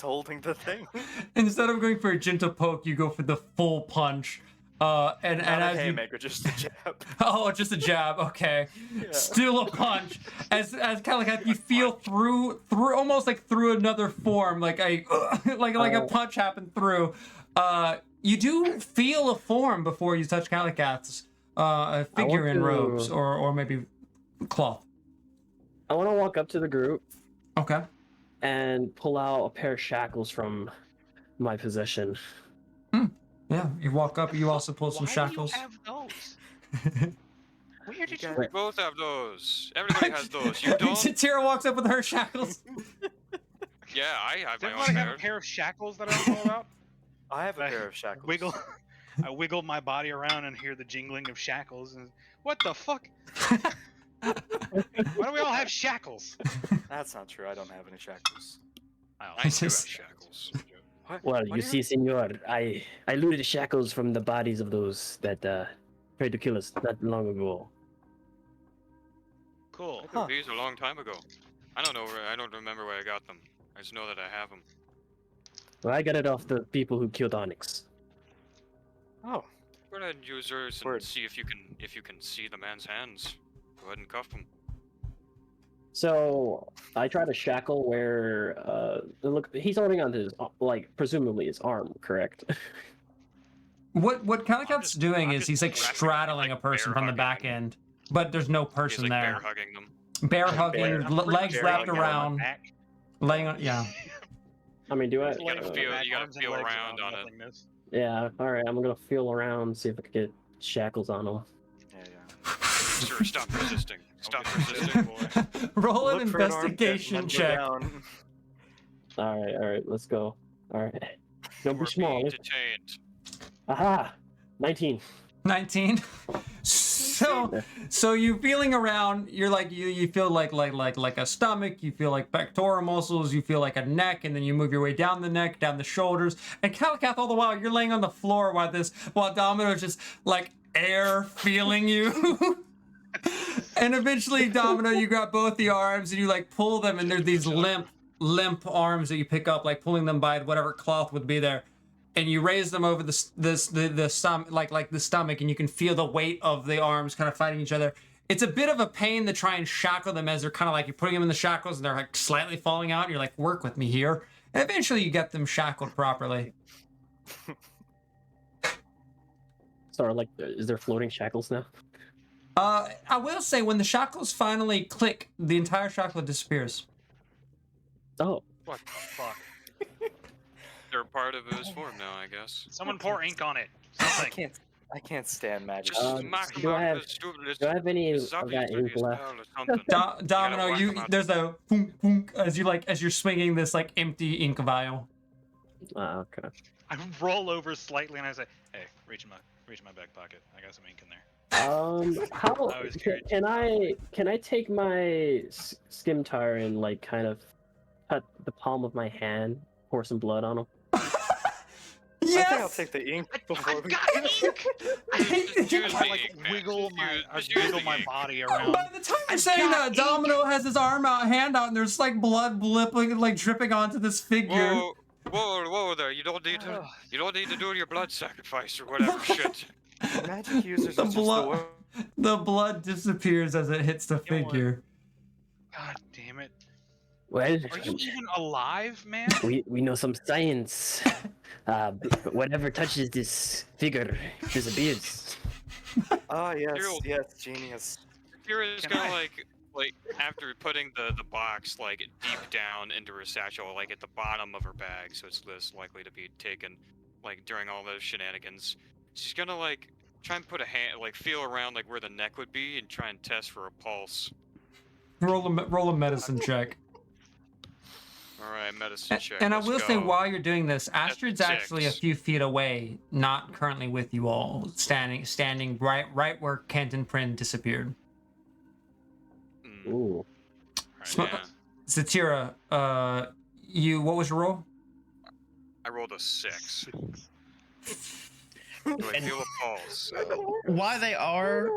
holding the thing. Instead of going for a gentle poke, you go for the full punch. And Not a as you haymaker, just a jab. oh, just a jab. Okay, Yeah. still a punch. As Kalakath, you feel through almost like through another form, like a punch happened through. You do feel a form before you touch Kalakath's a figure in to- robes or maybe cloth. I want to walk up to the group Okay. and pull out a pair of shackles from my possession. Yeah, you walk up. You also pull some Why shackles. do you have those? Where did you? We both have those. Everybody has those. You don't? Tira walks up with her shackles. Yeah, I have Does my own everybody have pair. a pair of shackles that I don't know about? I have a I pair of shackles. I wiggle my body around and hear the jingling of shackles. And what the fuck? Why do we all have shackles? That's not true. I don't have any shackles. Oh, I do have Just- shackles. What? Well, Why you do see, senor, I looted the shackles from the bodies of those that tried to kill us not long ago. cool. Huh. These a long time ago. I don't know. I don't remember where I got them. I just know that I have them. Well, I got it off the people who killed Onyx. Oh, Go ahead and use yours and Word. see if you can see the man's hands. Go ahead and cuff him. So I try to shackle where look, he's holding on to his presumably his arm, correct? What Kalakath's just- doing I'm is just he's like grabbing, straddling like, a person bear from the back hugging end, but there's no He's person like there. bear hugging them. Bear hugging, bear. I'm pretty legs sure wrapped I got my around, back. laying on. Yeah. I mean, do I? Just You gotta laying on my feel- back, you gotta arms and feel legs around on it. nothingness. Yeah. All right. I'm gonna feel around, see if I can get shackles on him. yeah. Sir, stop resisting. Stop Don't get resisting. boy. Roll an Look for armpit and investigation then go check. down. All right. Let's go. All right. Don't be We're small. being detained. Aha! 19. 19. So you feeling around, you're like you feel like a stomach, you feel like pectoral muscles, you feel like a neck, and then you move your way down the neck, down the shoulders. And Kalakath, all the while you're laying on the floor while Domino's just like air feeling you. And eventually, Domino, you grab both the arms and you like pull them, and there's these limp arms that you pick up, like pulling them by whatever cloth would be there. And you raise them over the stomach, like the stomach, and you can feel the weight of the arms kind of fighting each other. It's a bit of a pain to try and shackle them as they're kind of like you're putting them in the shackles and they're like slightly falling out. And you're like, work with me here. And eventually you get them shackled properly. Sorry, like, is there floating shackles now? I will say when the shackles finally click, the entire shackle disappears. Oh, What the fuck? They're part of his form now, I guess. Someone pour ink on it. I Something. can't stand magic. Just Um, knock him do I out have- of his stupid. do I have any of Zabi that study ink left? style or something. Domino, whack 'em out. there's a boom, boom, as you're swinging this like empty ink vial. okay. I roll over slightly and I say, "Hey, reach in my back pocket. I got some ink in there." How I was curious. can I take my skimtar and like kind of cut the palm of my hand, pour some blood on him? I think I'll Yes. take the ink before I've we. got ink. Just use I the like ink, man. wiggle Just my use- I just use wiggle the my ink. body around. By the time you're I've saying got that, ink. Domino has his hand out, and there's like blood blipping, like dripping onto this figure. Whoa, whoa there! You don't need to do your blood sacrifice or whatever shit. Magic users The are just the blood, way. the blood disappears as it hits the You know what? figure. God damn it. Well, Are you even alive, man? we know some science. Whatever touches this figure disappears. Ah, yes, You're- yes, genius. Kira's Can gonna I- like after putting the box like deep down into her satchel, like at the bottom of her bag, so it's less likely to be taken like during all those shenanigans. She's gonna like try and put a hand, like feel around like where the neck would be, and try and test for a pulse. Roll a medicine check. All right, medicine check. And I let's will say, go. while you're doing this, Astrid's actually a 6. few feet away, not currently with you all, standing right where Canton Prin disappeared. Mm, Ooh. Sm- yeah. Zatira, what was your roll? I rolled a 6. Do I feel a pulse? Why they are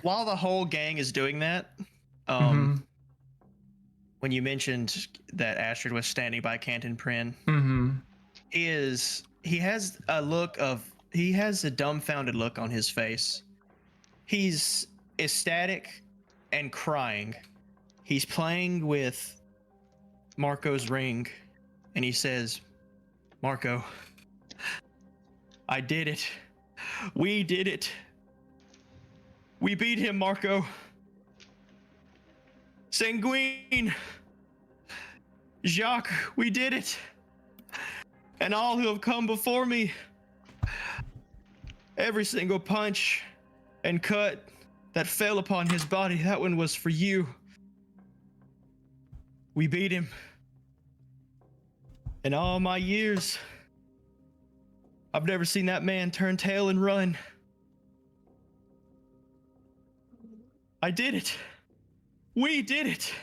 while the whole gang is doing that, Mhm. when you mentioned that Astrid was standing by Canton Prin, Mm-hmm. he has a dumbfounded look on his face. He's ecstatic and crying. He's playing with Marco's ring, and he says, "Marco, I did it. We did it. We beat him, Marco. Sanguine. Jacques, we did it. And all who have come before me. Every single punch and cut that fell upon his body, that one was for you. We beat him. In all my years, I've never seen that man turn tail and run. I did it. We did it.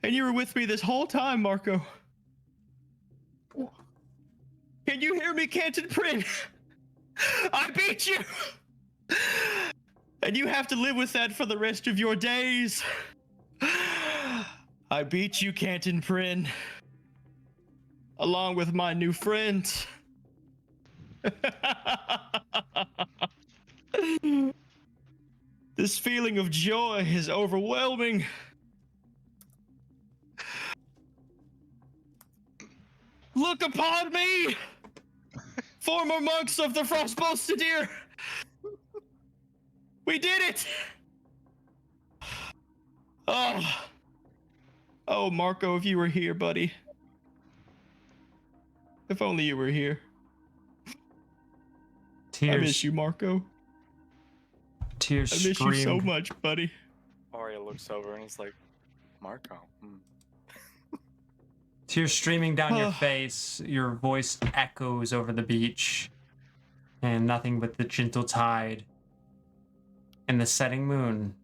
And you were with me this whole time, Marco. Can you hear me, Canton Prin? I beat you! And you have to live with that for the rest of your days. I beat you, Canton Prin. Along with my new friends. This feeling of joy is overwhelming. Look upon me, former monks of the Frostbolstadr. We did it. Oh, Marco, if you were here, buddy. If only you were here. Tears, I miss you, Marco. tears I miss you so streamed. much, buddy. Arya looks over and he's like, Marco. Tears streaming down your face. Your voice echoes over the beach, and nothing but the gentle tide and the setting moon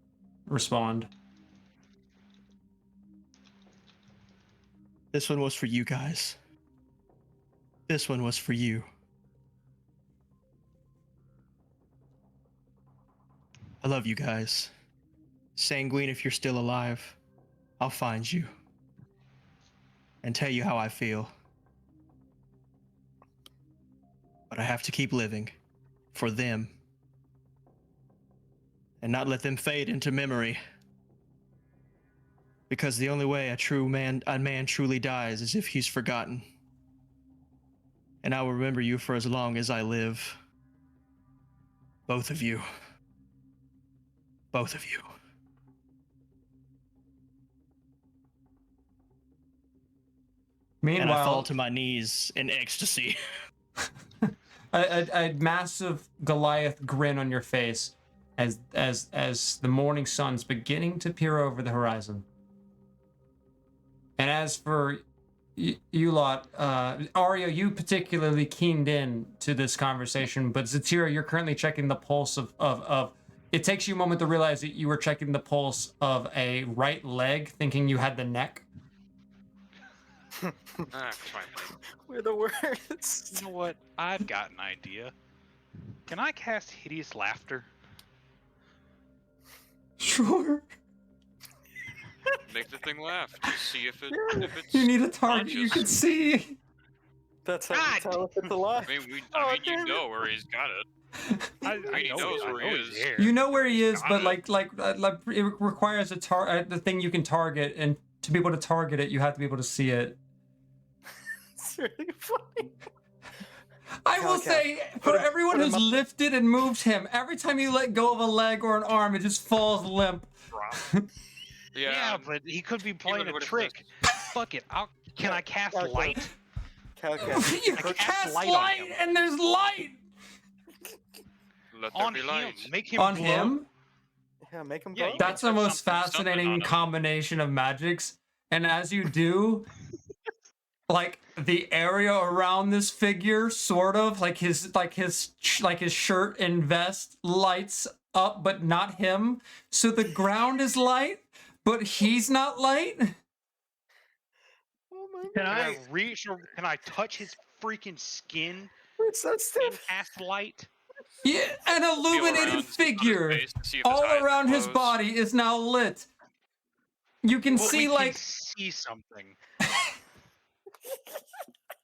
respond. This one was for you guys. This one was for you. I love you guys. Sanguine, if you're still alive, I'll find you and tell you how I feel. But I have to keep living for them and not let them fade into memory. Because the only way a man truly dies is if he's forgotten. And I will remember you for as long as I live. Both of you. Both of you. And I fall Meanwhile, to my knees in ecstasy. a massive Goliath grin on your face as the morning sun's beginning to peer over the horizon. And as for you lot, Arya, you particularly keened in to this conversation, but Zatira, you're currently checking the pulse of it takes you a moment to realize that you were checking the pulse of a right leg, thinking you had the neck. Ah, finally. We're the worst. You know what? I've got an idea. Can I cast Hideous Laughter? Sure. Make the thing laugh. Just see if it's. You need a target you can conscious. see. That's how you God! tell if it's alive. I mean, Oh, you damn know where he's got it. I he knows where he is. You know where he is, but Got like it requires the thing you can target, and to be able to target it, you have to be able to see it. It's really funny. I will say, for everyone put him who's up- lifted and moved him, every time you let go of a leg or an arm, it just falls limp. Yeah, but he could be playing a what it trick. Fuck it. Can I cast Okay. light? Calcat. You I can cast cast light on light, him. and there's light Let there On be him. light. Make him on glow. him. Yeah, make him Yeah, glow. you That's the put most something on fascinating him. combination of magics. And as you do, like the area around this figure, sort of like his shirt and vest lights up, but not him. So the ground is light, but he's not light. Oh my Can Can god. I? I reach or can I touch his freaking skin It's so and stiff. cast light? Yeah, an Feel illuminated around, see on his figure face, see if his all eyes are around his closed. body is now lit. You can But see we like can see something.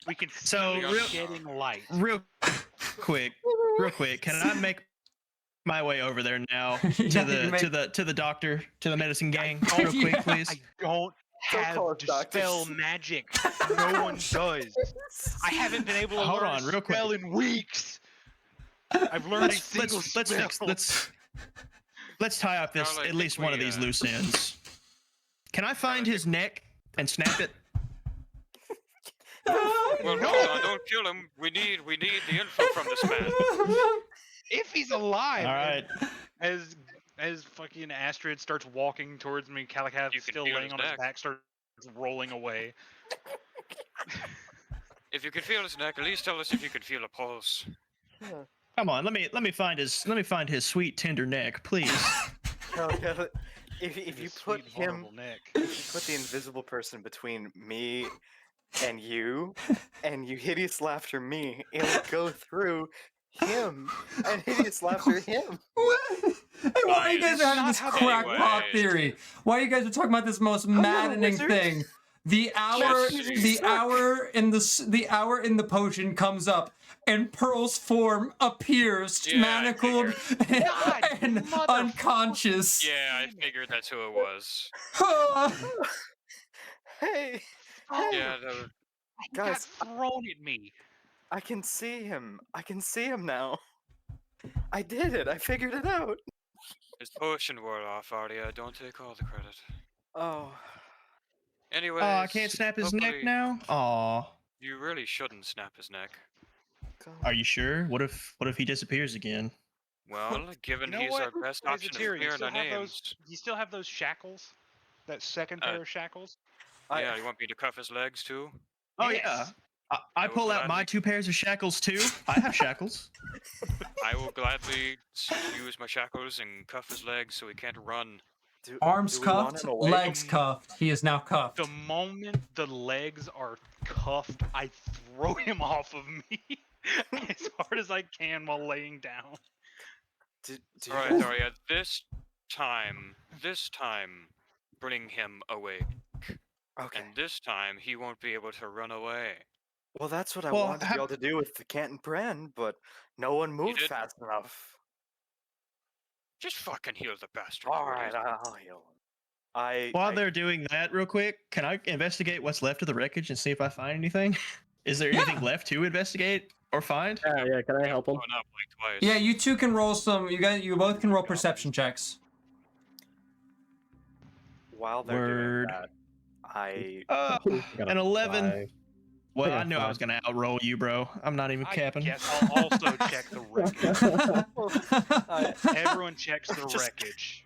We can So, see real- shedding light. Real quick, can I make my way over there now Yeah, to you the make- to the doctor, to the medicine gang, I real quick, Yeah. please? I don't Don't have call us dispel doctors. magic. No one does. I haven't been able to Hold learn on, a real quick. spell in weeks. I've learned a Let's single let's spell. fix, let's tie up this Carl, I at least think one of we, these uh, loose ends. Can I find I his neck and snap it? Well, hold on, don't kill him. We need the info from this man. If he's alive. All right. As fucking Astrid starts walking towards me, Calicath You can still feel laying his on his neck. back, starts rolling away. If you can feel his neck, at least tell us if you can feel a pulse. Come on, let me find his sweet tender neck, please. Calcat, if His you sweet, put him, vulnerable neck. if you put the invisible person between me and you hideous laughter me, it'll go through him and hideous laughter him. Hey, why are you guys having not this how that crackpot works. theory? Why are you guys are talking about this most not a maddening wizard. thing? The hour Yes, the hour in the potion comes up, and Pearl's form appears, Yeah, I manacled God, and motherfucker. unconscious. Yeah, I figured that's who it was. Hey, Oh, Yeah, that was, he got guys, thrown at me. I can see him. I can see him now. I did it. I figured it out. his potion wore off, Arya. Don't take all the credit. Oh, Anyways, Oh, I can't snap his neck hopefully- now. Aw. You really shouldn't snap his neck. God. Are you sure? What if he disappears again? Well, given You know he's what? our best As a option of Tyrion, you clearing still our have names. You still have those shackles? That second pair of shackles? Yeah, you want me to cuff his legs too? Oh Yes. yeah. I I will pull out my gladly- 2 pairs of shackles too. I have shackles. I will gladly use my shackles and cuff his legs so he can't run. Arms do we want cuffed, him away? legs cuffed. He is now cuffed. The moment the legs are cuffed, I throw him off of me as hard as I can while laying down. Do you Alright, guys- Arya, this time, bring him awake. Okay. And this time, he won't be able to run away. Well, that's what I Well, wanted to be able to do with the Canton Bren, but no one moved didn't. fast enough. Just fucking heal the bastard. All what right, is- I'll heal him. I While they're doing that, real quick, can I investigate what's left of the wreckage and see if I find anything? Is there anything left to investigate or find? Yeah, can I help him? Blown up like twice. Yeah, you two can roll some. You both can roll perception checks. while they're Word. doing that, I Got An a 11. five. Well, I I got knew I five. was gonna outroll you, bro. I'm not even I capping. guess I'll also check the wreckage. I- Everyone checks the Just- wreckage.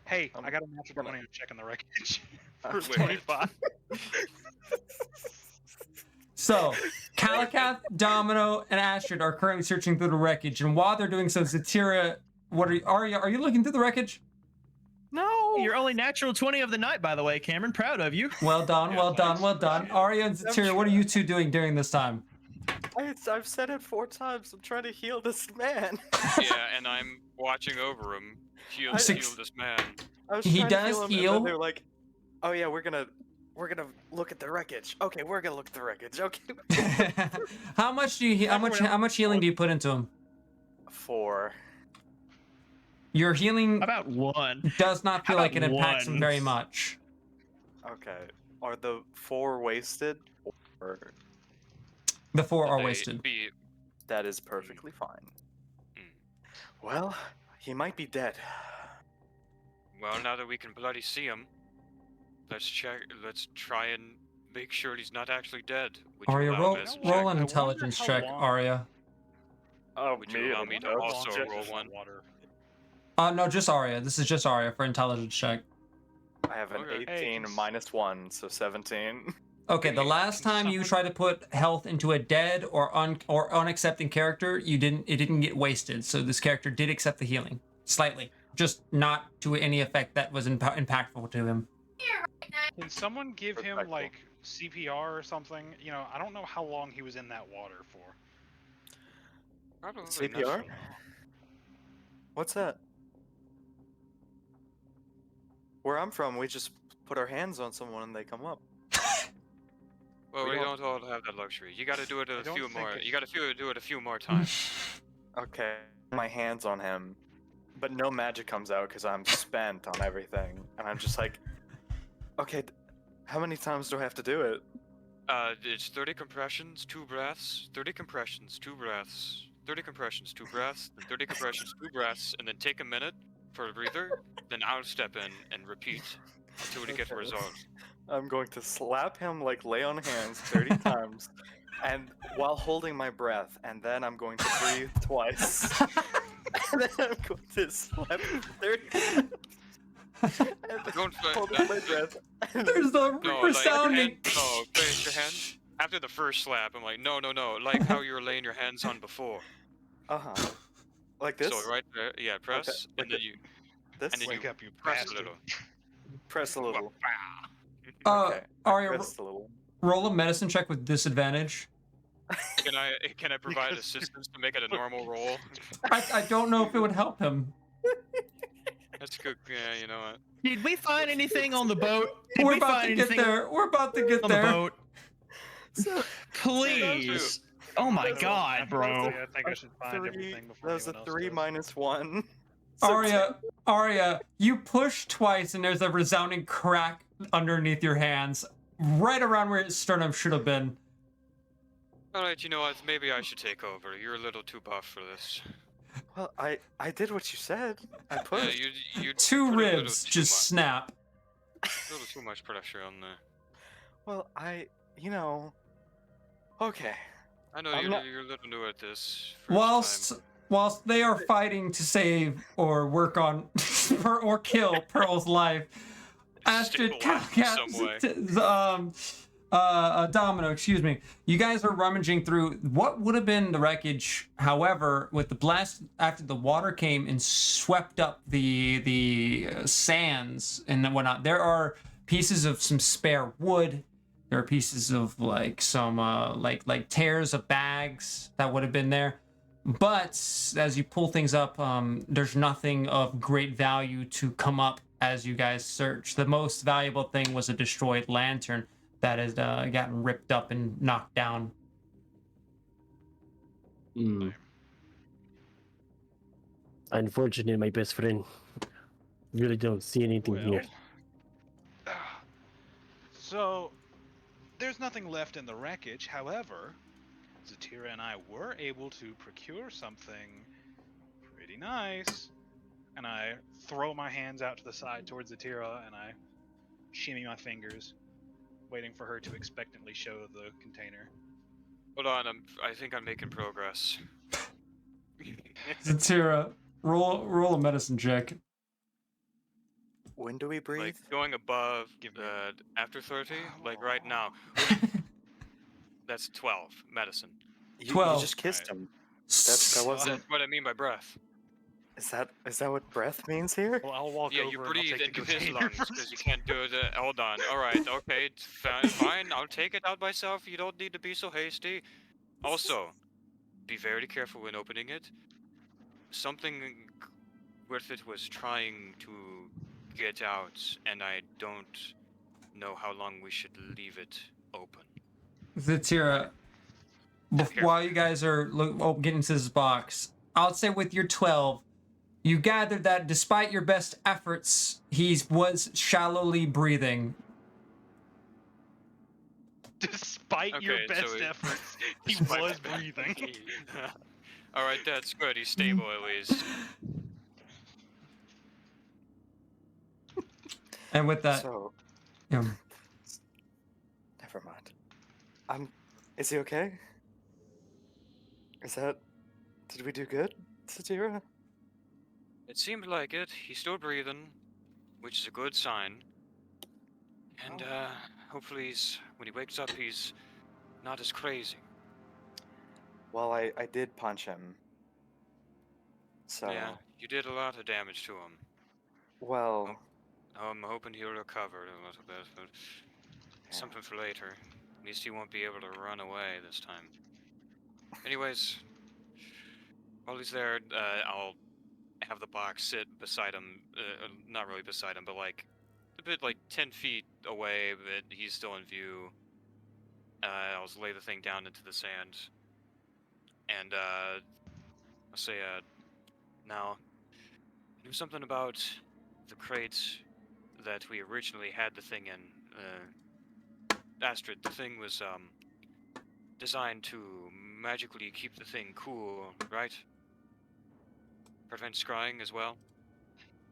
Hey, I got a natural gonna- 20 on checking the wreckage. For Wait. 25. So, Calicath, Domino, and Astrid are currently searching through the wreckage, and while they're doing so, Zatira, are you looking through the wreckage? no. You're only natural 20 of the night, by the way, Cameron. Proud of you. Well done, Yeah, well done, thanks. well done. Arya and Zatira, what are you two doing during this time? I've said it 4 times. I'm trying to heal this man. Yeah, and I'm watching over him. Heal I- this man. I was He trying to does heal him, heal. And then they're like, Oh yeah, we're gonna look at the wreckage. Okay, we're gonna look at the wreckage. Okay. How much do you? How much healing do you put into him? 4. Your healing About 1. does not How feel like it about impacts him one? very much. Okay. Are the 4 wasted? Or The 4 are They wasted. Be, that is perfectly fine. Mm. Well, he might be dead. well, now that we can bloody see him, let's check. Let's try and make sure he's not actually dead. Would you Arya, allow roll, me to You know roll what? an I wonder intelligence how check, long- Arya. Oh, Would you allow me to also roll one? No, just Arya. This is just Arya for intelligence check. I have an Okay. 18 Hey, minus 1, so 17. Okay, the Can last time you someone- tried to put health into a dead or unaccepting character, it didn't get wasted. So this character did accept the healing slightly, just not to any effect that was impactful to him. Can someone give him Respectful. like CPR or something? You know, I don't know how long he was in that water for. Probably CPR? nothing. What's that? Where I'm from, we just put our hands on someone and they come up. Well, We we don't- don't all have that luxury. You got to do it I a don't few think more. it- You got to do it a few more times. Okay, my hands on him, but no magic comes out because I'm spent on everything, and I'm just like, okay, how many times do I have to do it? It's 30 compressions, 2 breaths, 30 compressions, 2 breaths, 30 compressions, 2 breaths, then 30 compressions, 2 breaths, and then take a minute for a breather, then I'll step in and repeat until we get a Okay. result. I'm going to slap him like lay on hands 30 times, and while holding my breath, and then I'm going to breathe twice, and then I'm going to slap him 30 times. And Don't holding my breath. There's the No, resounding. no, place your hands. After the first slap, I'm like, no, like how you were laying your hands on before. Uh-huh. Like this? So right there, yeah, press, like and then it- you This? and then Wake you up, you press a bastard. little. Press a little. Uh, Okay, I Arya, pressed a little. roll a medicine check with disadvantage. Can I provide assistance to make it a normal roll? I don't know if it would help him. That's good. Yeah, you know what? Did we find anything on the boat? Did We're we about find to get anything there. We're about to get on the there. boat? So, Please. Oh my That's god, I bro. think I should find three, everything before that was a anyone else 3 does. minus 1. So Arya, you push twice and there's a resounding crack underneath your hands, right around where his sternum should have been. Alright, you know what? Maybe I should take over. You're a little too buff for this. Well, I did what you said. I Yeah, pushed. you Two put a little ribs too just much, snap. a little too much pressure on there. Well, okay. I know I'm you're not- you're a little new at this. First time. Whilst they are fighting to save or work on or kill Pearl's life, Astrid, Stay alive in some way. Domino, excuse me. You guys are rummaging through what would have been the wreckage. However, with the blast after the water came and swept up the sands and whatnot, there are pieces of some spare wood. There are pieces of like some like tears of bags that would have been there. But as you pull things up, there's nothing of great value to come up as you guys search. The most valuable thing was a destroyed lantern that has gotten ripped up and knocked down. Hmm. Unfortunately, my best friend. Really don't see anything here. So, there's nothing left in the wreckage. However, Zatira and I were able to procure something pretty nice. And I throw my hands out to the side towards Zatira and I shimmy my fingers, waiting for her to expectantly show the container. Hold on, I think I'm making progress. Zatira, roll a medicine check. When do we breathe? Like going above Give me- after 30, like right now. That's 12 medicine. You 12. just kissed Right. him. That wasn't. That's what I mean by breath. Is that what breath means here? Well, I'll walk Yeah, over you and I'll breathe take the into his container. lungs because you can't do it. Hold on. All right. Okay. It's fine. I'll take it out myself. You don't need to be so hasty. Also, be very careful when opening it. Something with it was trying to get out, and I don't know how long we should leave it open. Zatira, while you guys are getting to this box, I'll say with your 12, you gathered that despite your best efforts, he was shallowly breathing. Despite your Okay, so best it- efforts, he Despite was my- breathing. All right, that's good. He's stable at least. And with that, So, yeah, never mind. Is he okay? Did we do good, Satira? It seemed like it. He's still breathing, which is a good sign. And hopefully, when he wakes up, he's not as crazy. Well, I did punch him. So, Yeah, you did a lot of damage to him. well, I'm hoping he'll recover a little bit, but something for later. At least he won't be able to run away this time. Anyways, while he's there, I'll have the box sit beside him. Not really beside him, but like a bit like 10 feet away, but he's still in view. I'll lay the thing down into the sand. And I'll say, now, I knew something about the crate that we originally had the thing in. Astrid, the thing was designed to magically keep the thing cool, right? Prevent scrying as well?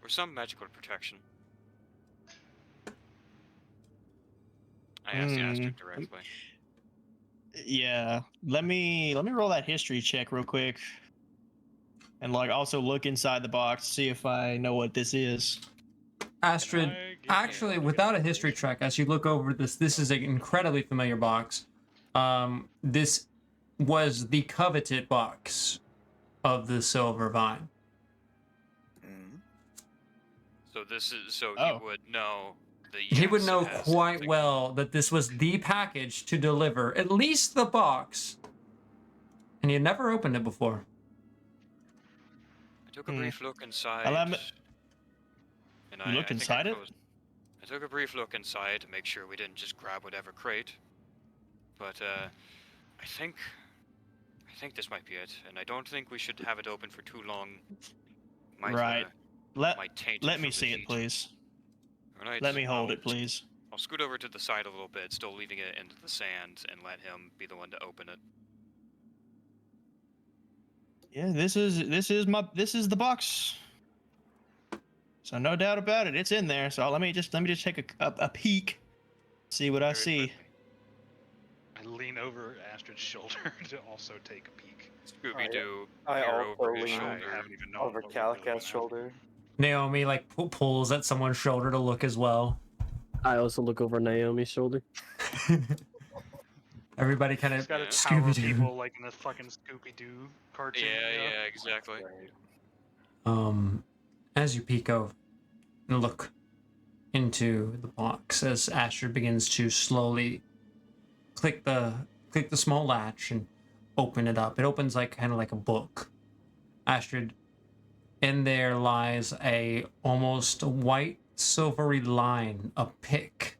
Or some magical protection. I asked Astrid directly. Yeah, let me roll that history check real quick, and like also look inside the box, see if I know what this is. Astrid, actually, without a history check, as you look over this is an incredibly familiar box. This was the coveted box of the Silver Vine. mm, So Oh. he would know the He would yes, know it has quite something. well that this was the package to deliver at least the box, and he had never opened it before. I took a Hmm. brief look inside. Allow me- And You look think inside it? closed- I took a brief look inside to make sure we didn't just grab whatever crate. But I think this might be it, and I don't think we should have it open for too long. Might, Right. Let might taint let from me the see it, heat. please. Alright, Let me hold I'll- it, please. I'll scoot over to the side a little bit, still leaving it into the sand, and let him be the one to open it. Yeah, this is the box. So no doubt about it, it's in there. So let me just take a peek, see what I Very see. quickly. I lean over Astrid's shoulder to also take a peek. Scooby Doo, I peer also over his lean I shoulder. haven't even known over what we're doing now. Calicat's shoulder. Naomi like pulls at someone's shoulder to look as well. I also look over Naomi's shoulder. Everybody kind He's of got to Yeah. tower Scooby-Doo. people like in the fucking Scooby-Doo cartoon. Yeah, you know? yeah, exactly. Right. As you peek over and look into the box, as Astrid begins to slowly click the small latch and open it up. It opens like kind of like a book. Astrid, in there lies a almost white silvery line, a pick,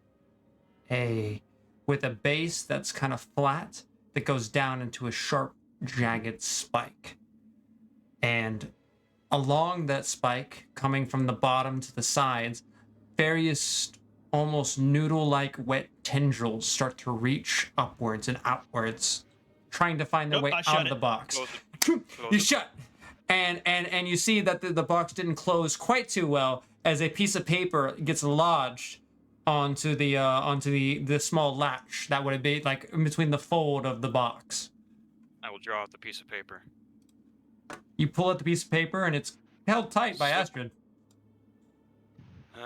with a base that's kind of flat that goes down into a sharp, jagged spike. And along that spike, coming from the bottom to the sides, various almost noodle-like wet tendrils start to reach upwards and outwards, trying to find their Nope, way I out shut of the it. box. Close it. You shut, and you see that the box didn't close quite too well, as a piece of paper gets lodged onto the small latch that would be like in between the fold of the box. I will draw out the piece of paper. You pull out the piece of paper, and it's held tight by So- Astrid.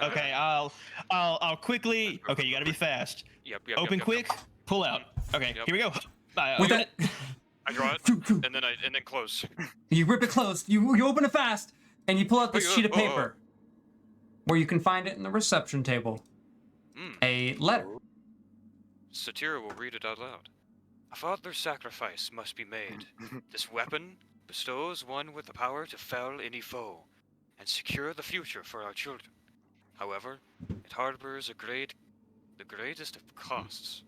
Okay, I'll quickly. Okay, you gotta be fast. Yep, yep. Open yep, quick, pull out. Okay, Yep. here we go. With Open that, I draw it, and then close. you rip it closed. You open it fast, and you pull out this Wait, sheet of oh, oh. paper, where you can find it in the reception table. A letter. Satira will read it out loud. A father's sacrifice must be made. This weapon bestows one with the power to fell any foe and secure the future for our children. However, it harbors a great the greatest of costs.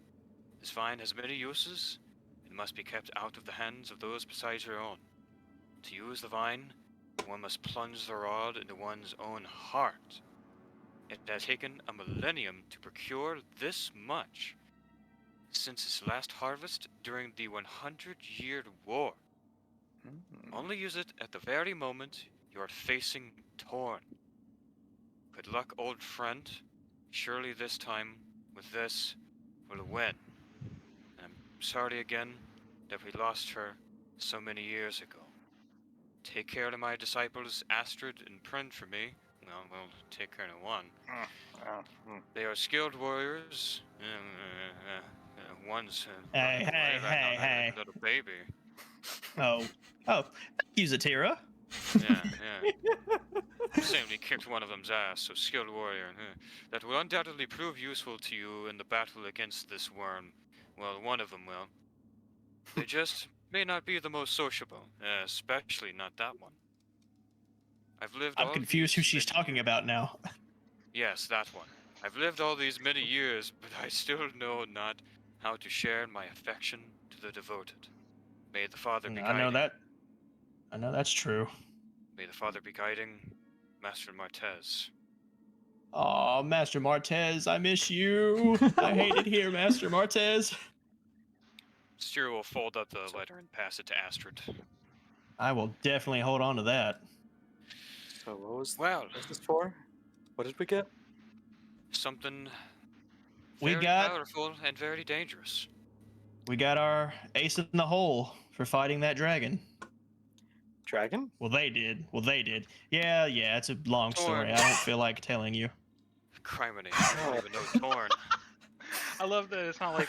This vine has many uses. It must be kept out of the hands of those besides your own. To use the vine, one must plunge the rod into one's own heart. It has taken a millennium to procure this much. Since its last harvest during the 100-year war. Only use it at the very moment you are facing Torn. Good luck, old friend. Surely this time, with this, we'll win. And I'm sorry again that we lost her so many years ago. Take care of my disciples Astrid and Prin for me. Well, we'll take care of one. They are skilled warriors. One's Hey, hey, hey, hey. little baby. Oh, thank you, Zatira. Yeah. Simply kicked one of them's ass, so skilled warrior. That will undoubtedly prove useful to you in the battle against this worm. Well, one of them will. They just may not be the most sociable, especially not that one. I've lived I'm all confused who these she's many talking years- about now. Yes, that one. I've lived all these many years, but I still know not how to share my affection to the devoted. May the Father be guiding. I know that's true. May the Father be guiding Master Martez. Oh, Master Martez, I miss you. I hate it here, Master Martez. Styria will fold up the letter and pass it to Astrid. I will definitely hold on to that. So Well, what was this for? What did we get? something We very got- powerful and very dangerous. We got our ace in the hole for fighting that dragon. Dragon? Well, they did. Yeah, it's a long story. Torn. I don't feel like telling you. Criminy, I don't even know Torn. I love that it's not like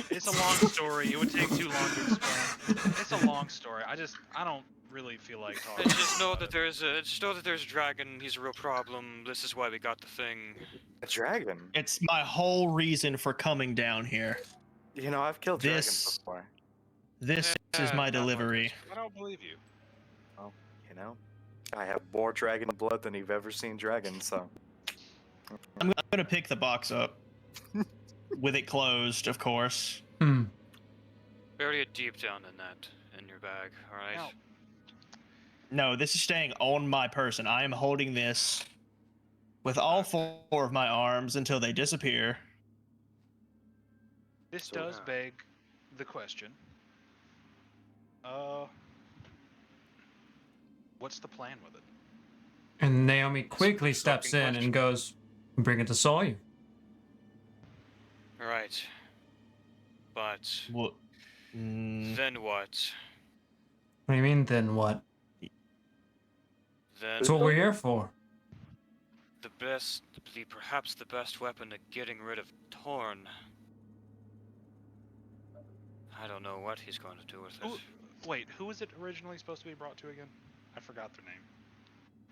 it's a long story. It would take too long to explain. It's a long story. I don't really feel like talking. Just know that there's a dragon. He's a real problem. This is why we got the thing. A dragon? It's my whole reason for coming down here. You know, I've killed This- dragons before. This is my not delivery. I don't believe you. You know? I have more dragon blood than you've ever seen dragons, so. I'm gonna pick the box up. With it closed, of course. Bury it deep down in your bag. All right. No. No, this is staying on my person. I am holding this with all four of my arms until they disappear. This So, does beg the question. What's the plan with it? And Naomi quickly Fucking steps in question. and goes, "Bring it to Sawyer." All right. But What? Mm, then what? What do you mean? Then what? Then That's what we're here for. perhaps the best weapon at getting rid of Torn. I don't know what he's going to do with it. Wait, who was it originally supposed to be brought to again? I forgot their name.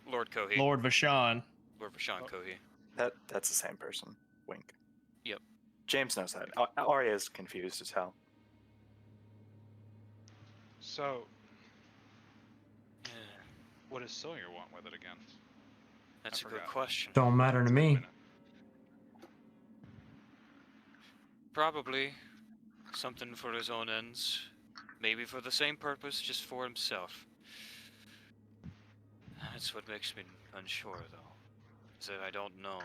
Lord Kohi. Lord Vashon. Lord Vashan Oh. Kohi. That's the same person. Wink. Yep. James knows that. Arya is confused as hell. So, Yeah, what does Sawyer want with it again? that's a good forgot. question. Don't matter to me. Probably something for his own ends. Maybe for the same purpose, just for himself. That's what makes me unsure, though. Is that I don't know.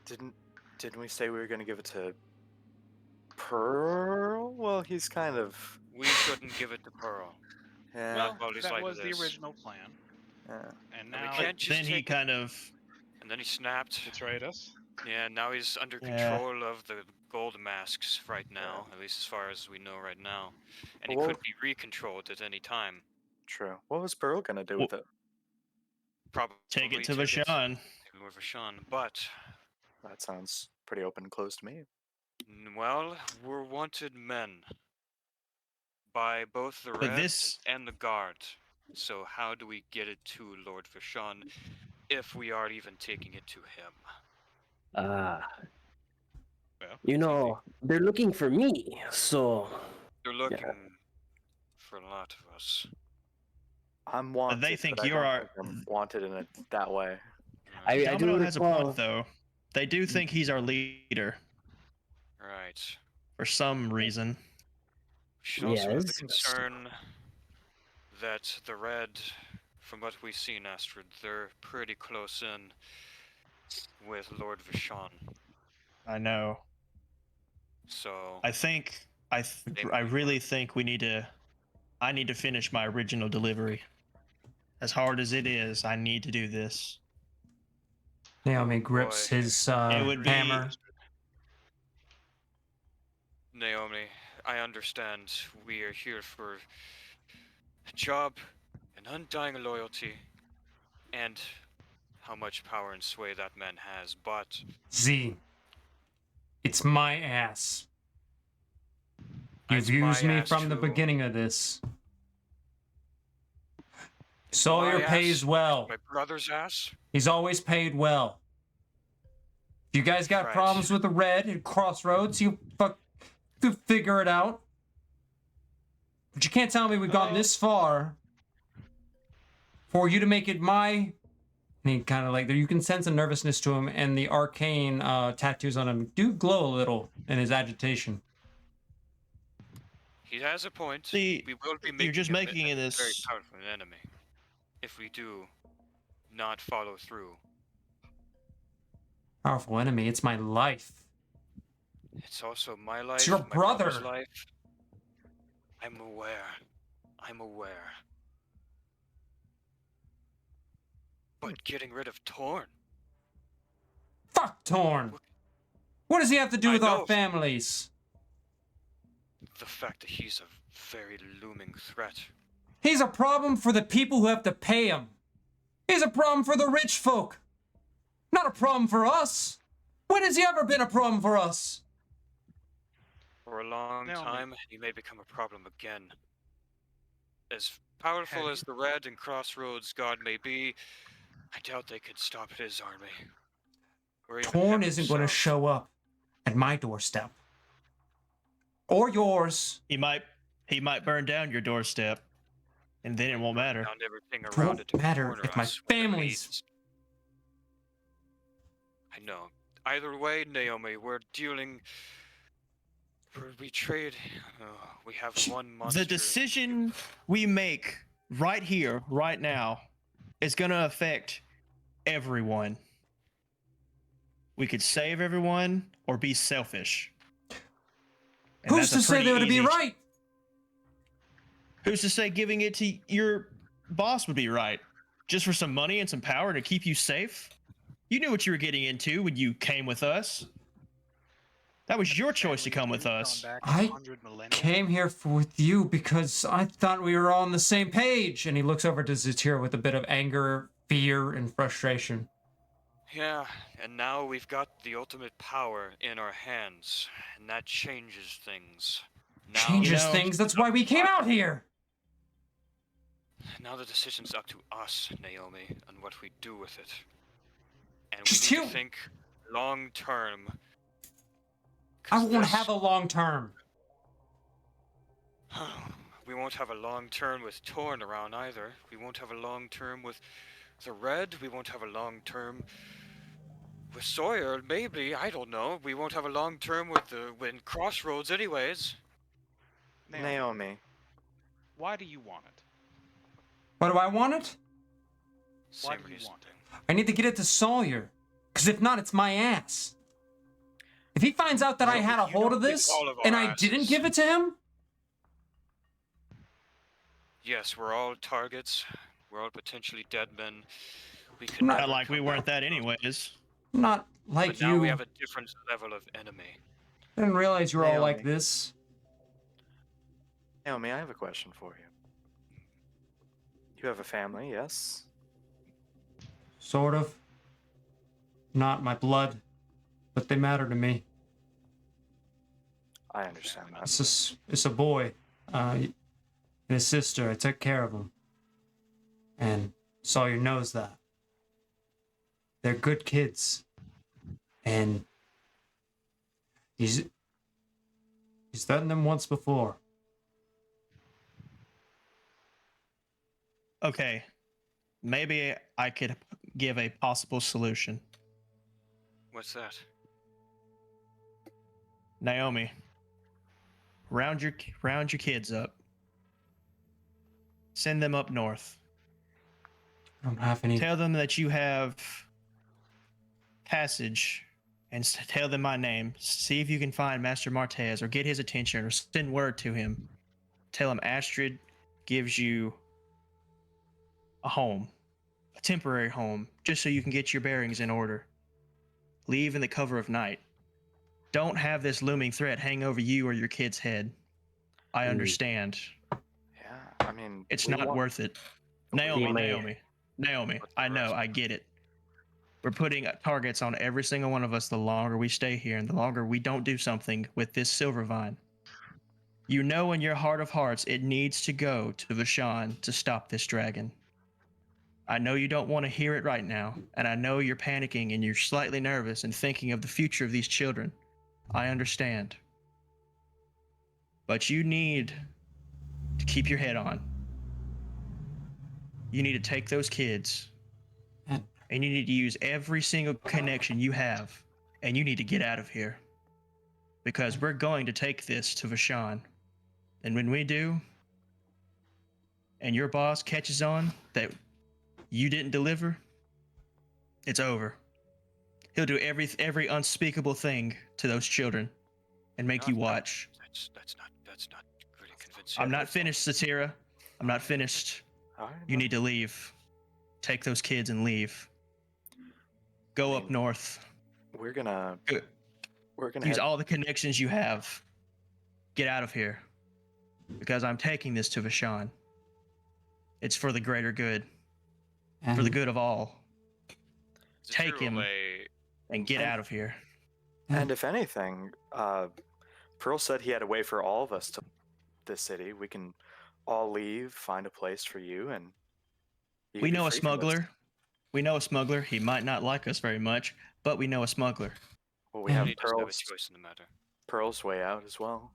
Didn't we say we were gonna give it to Pearl? Well, he's kind of. We shouldn't give it to Pearl. Yeah. Well, well, he's that like was this. the original plan, yeah. and And we now can't just Then he take it- kind of. And then he snapped. betrayed us. Yeah, now he's under Yeah. control of the gold masks right now, at least as far as we know right now. And he Well- could be recontrolled at any time. True. What was Pearl gonna do with it? Probably Take it to take Vashon. to Vashon, but That sounds pretty open and closed to me. well, we're wanted men by both the But Reds this- and the Guard. So how do we get it to Lord Vashon if we are even taking it to him? Well, You know, they're looking for me, so They're looking for a lot of us. I'm wanted. they think but I you're don't our- think I'm wanted in it that way. I do Domino has a recall. point, though. They do think he's our leader. Right. for some reason. Should also have the Yes. concern that the Red, from what we've seen, Astrid, they're pretty close in with Lord Vishon. I know. So I think They I may- really think I need to finish my original delivery. As hard as it is, I need to do this. Naomi grips boy. his It would be- hammer. Naomi, I understand we are here for a job, an undying loyalty, and how much power and sway that man has, but Z. It's my ass. You've It's my used me ass from the too. beginning of this. It's Sawyer my pays ass, well. my brother's ass. He's always paid well. If you guys got Right. problems with the Red at Crossroads, you figure it out. But you can't tell me we've gone this far for you to make it my. And he kind of like there, you can sense a nervousness to him, and the arcane tattoos on him do glow a little in his agitation. He has a point. See, we will be you're making just him making a very this- powerful enemy if we do not follow through. Powerful enemy. It's my life. It's also my life. your my brother's brother. life. I'm aware. I'm aware. But getting rid of Torn. Fuck Torn. What does he have to do I with our know. families? The fact that he's a very looming threat. He's a problem for the people who have to pay him. He's a problem for the rich folk. Not a problem for us. When has he ever been a problem for us? For a long Naomi. time, he may become a problem again. As powerful Have as the Red and Crossroads God may be, I doubt they could stop his army. Or even Torn him isn't going to himself. show up at my doorstep. Or yours. He might burn down your doorstep, and then it won't matter. Found everything It around won't it to matter corner if my us with their family's- needs. I know. Either way, Naomi, we're dealing. We trade. We have one monster. The decision we make right here, right now, is going to affect everyone. We could save everyone or be selfish. And Who's that's a to say pretty they would be easy- right? Who's to say giving it to your boss would be right? Just for some money and some power to keep you safe? You knew what you were getting into when you came with us. That was your choice to come with us. I Came here with you because I thought we were all on the same page. And he looks over to Zatir with a bit of anger, fear, and frustration. Yeah, and now we've got the ultimate power in our hands, and that changes things. Now, Changes know- things. That's why we came out here. Now the decision's up to us, Naomi, and what we do with it. And Just we need you- to think long term. I won't have a long term. We won't have a long term with Torn around either. We won't have a long term with the Red. We won't have a long term with Sawyer. Maybe, I don't know. We won't have a long term with the Crossroads, anyways. Naomi. Why do you want it? Why do I want it? Why Same do you reason. want it? I need to get it to Sawyer. Because if not, it's my ass. If he finds out that I No, had a you hold don't of get this all of and our I didn't asses. give it to him, Yes, we're all targets. We're all potentially dead men. We can Not never Not like we come weren't back that from those. anyways. not like But now you. we have a different level of enemy. I didn't realize you were all like Naomi. this. Naomi, I have a question for you. You have a family, yes? Sort of. Not my blood, but they matter to me. I understand that. It's a boy. And his sister. I took care of him. And Sawyer knows that. They're good kids. And he's threatened them once before. Okay. Maybe I could give a possible solution. What's that? Naomi, round your kids up. Send them up north. I don't have any. Tell them that you have passage, and tell them my name. See if you can find Master Martez or get his attention or send word to him. Tell him Astrid gives you a home, a temporary home, just so you can get your bearings in order. Leave in the cover of night. Don't have this looming threat hang over you or your kid's head. I understand. Yeah, I mean, It's we not want- worth it. we Naomi, want- I know, I get it. We're putting targets on every single one of us the longer we stay here and the longer we don't do something with this silver vine. You know in your heart of hearts it needs to go to Vashon to stop this dragon. I know you don't want to hear it right now, and I know you're panicking and you're slightly nervous and thinking of the future of these children. I understand. But you need to keep your head on. You need to take those kids and you need to use every single connection you have, and you need to get out of here. Because we're going to take this to Vashon. And when we do, and your boss catches on that you didn't deliver, it's over. He'll do every unspeakable thing to those children and make you watch. That's not really convincing. I'm not finished, Satira. I'm not finished. All right, You well, need to leave. Take those kids and leave. Go up north. We're gonna Good. Use head- all the connections you have. Get out of here. Because I'm taking this to Vashon. It's for the greater good. For the good of all. take him. And get out of here. And if anything, Pearl said he had a way for all of us to this city. We can all leave, find a place for you, and you We can be know a free from this. smuggler. We know a smuggler. He might not like us very much, but we know a smuggler. Well, we Yeah. have He doesn't have a Pearl's choice in the matter. Pearl's way out as well.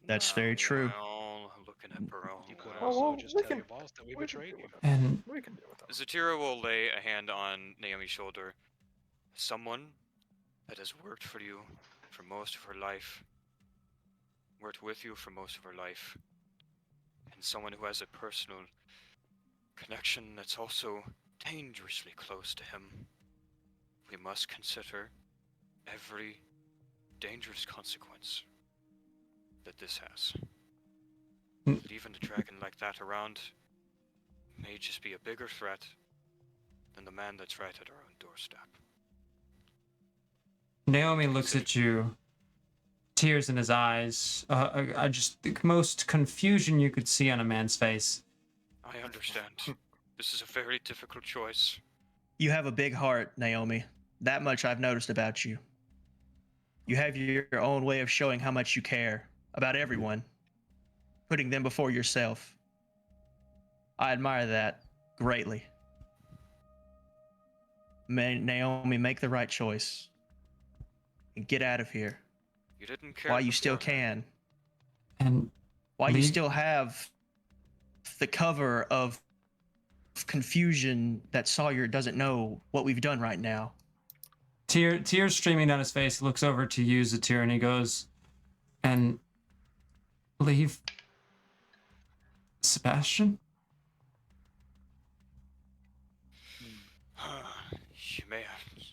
That's very true. Well, looking at Pearl. You could Oh, also well, just we tell can- your boss that we we can betrayed deal you. with that. And We can deal with that. Zatira will lay a hand on Naomi's shoulder. Someone that has worked for you for most of her life, worked with you for most of her life, and someone who has a personal connection that's also dangerously close to him. We must consider every dangerous consequence that this has. Mm. Leaving a dragon like that around may just be a bigger threat than the man that's right at our own doorstep. Naomi looks at you, tears in his eyes. I just the most confusion you could see on a man's face. I understand. This is a very difficult choice. You have a big heart, Naomi. That much I've noticed about you. You have your own way of showing how much you care about everyone, putting them before yourself. I admire that greatly. Naomi, make the right choice and get out of here You didn't care while you still before. can. And While you Leave- still have the cover of confusion that Sawyer doesn't know what we've done right now. tears streaming down his face, he looks over to you, Zatir, and he goes, and leave Sebastian? You may have.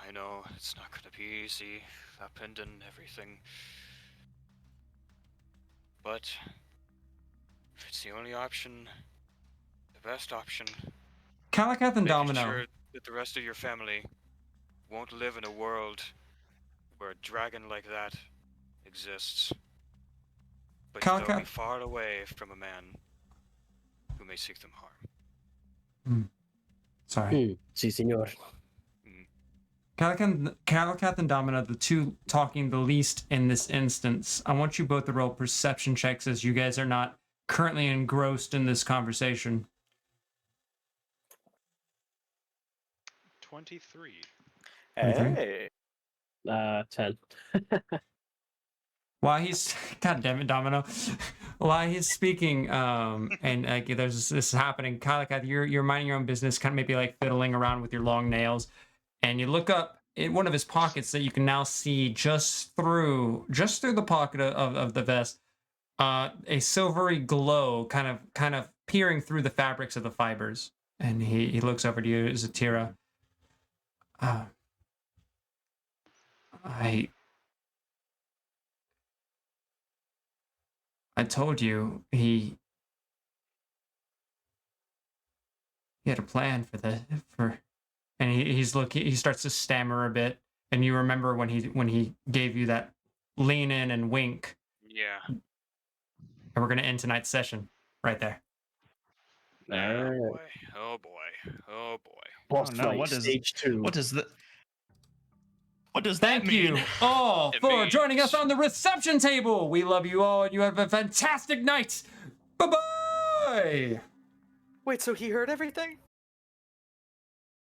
I know it's not gonna be easy, up and everything. But if it's the only option, the best option, Kalakath and making Domino. sure that the rest of your family won't live in a world where a dragon like that exists. But they'll be Kalakath- far away from a man who may seek them harm. Sorry. Si, senor. Kalakath and Domino, the two talking the least in this instance. I want you both to roll perception checks as you guys are not currently engrossed in this conversation. 23. Okay. Hey, 10. While he's God damn it, Domino. While he's speaking, and there's this happening, Kalakath, you're minding your own business, kind of maybe like fiddling around with your long nails, and you look up in one of his pockets that you can now see just through the pocket of the vest, a silvery glow kind of peering through the fabrics of the fibers. And he looks over to you, Zatira. I told you he had a plan and he starts to stammer a bit, and you remember when he gave you that lean in and wink, Yeah. and we're gonna end tonight's session right there. Oh Alright. boy. Oh boy. Oh boy. Boss no, fight, what does- stage 2. What does that Thank mean? you all It for joining us means- on the reception table. We love you all, and you have a fantastic night. Bye bye. Wait, so he heard everything?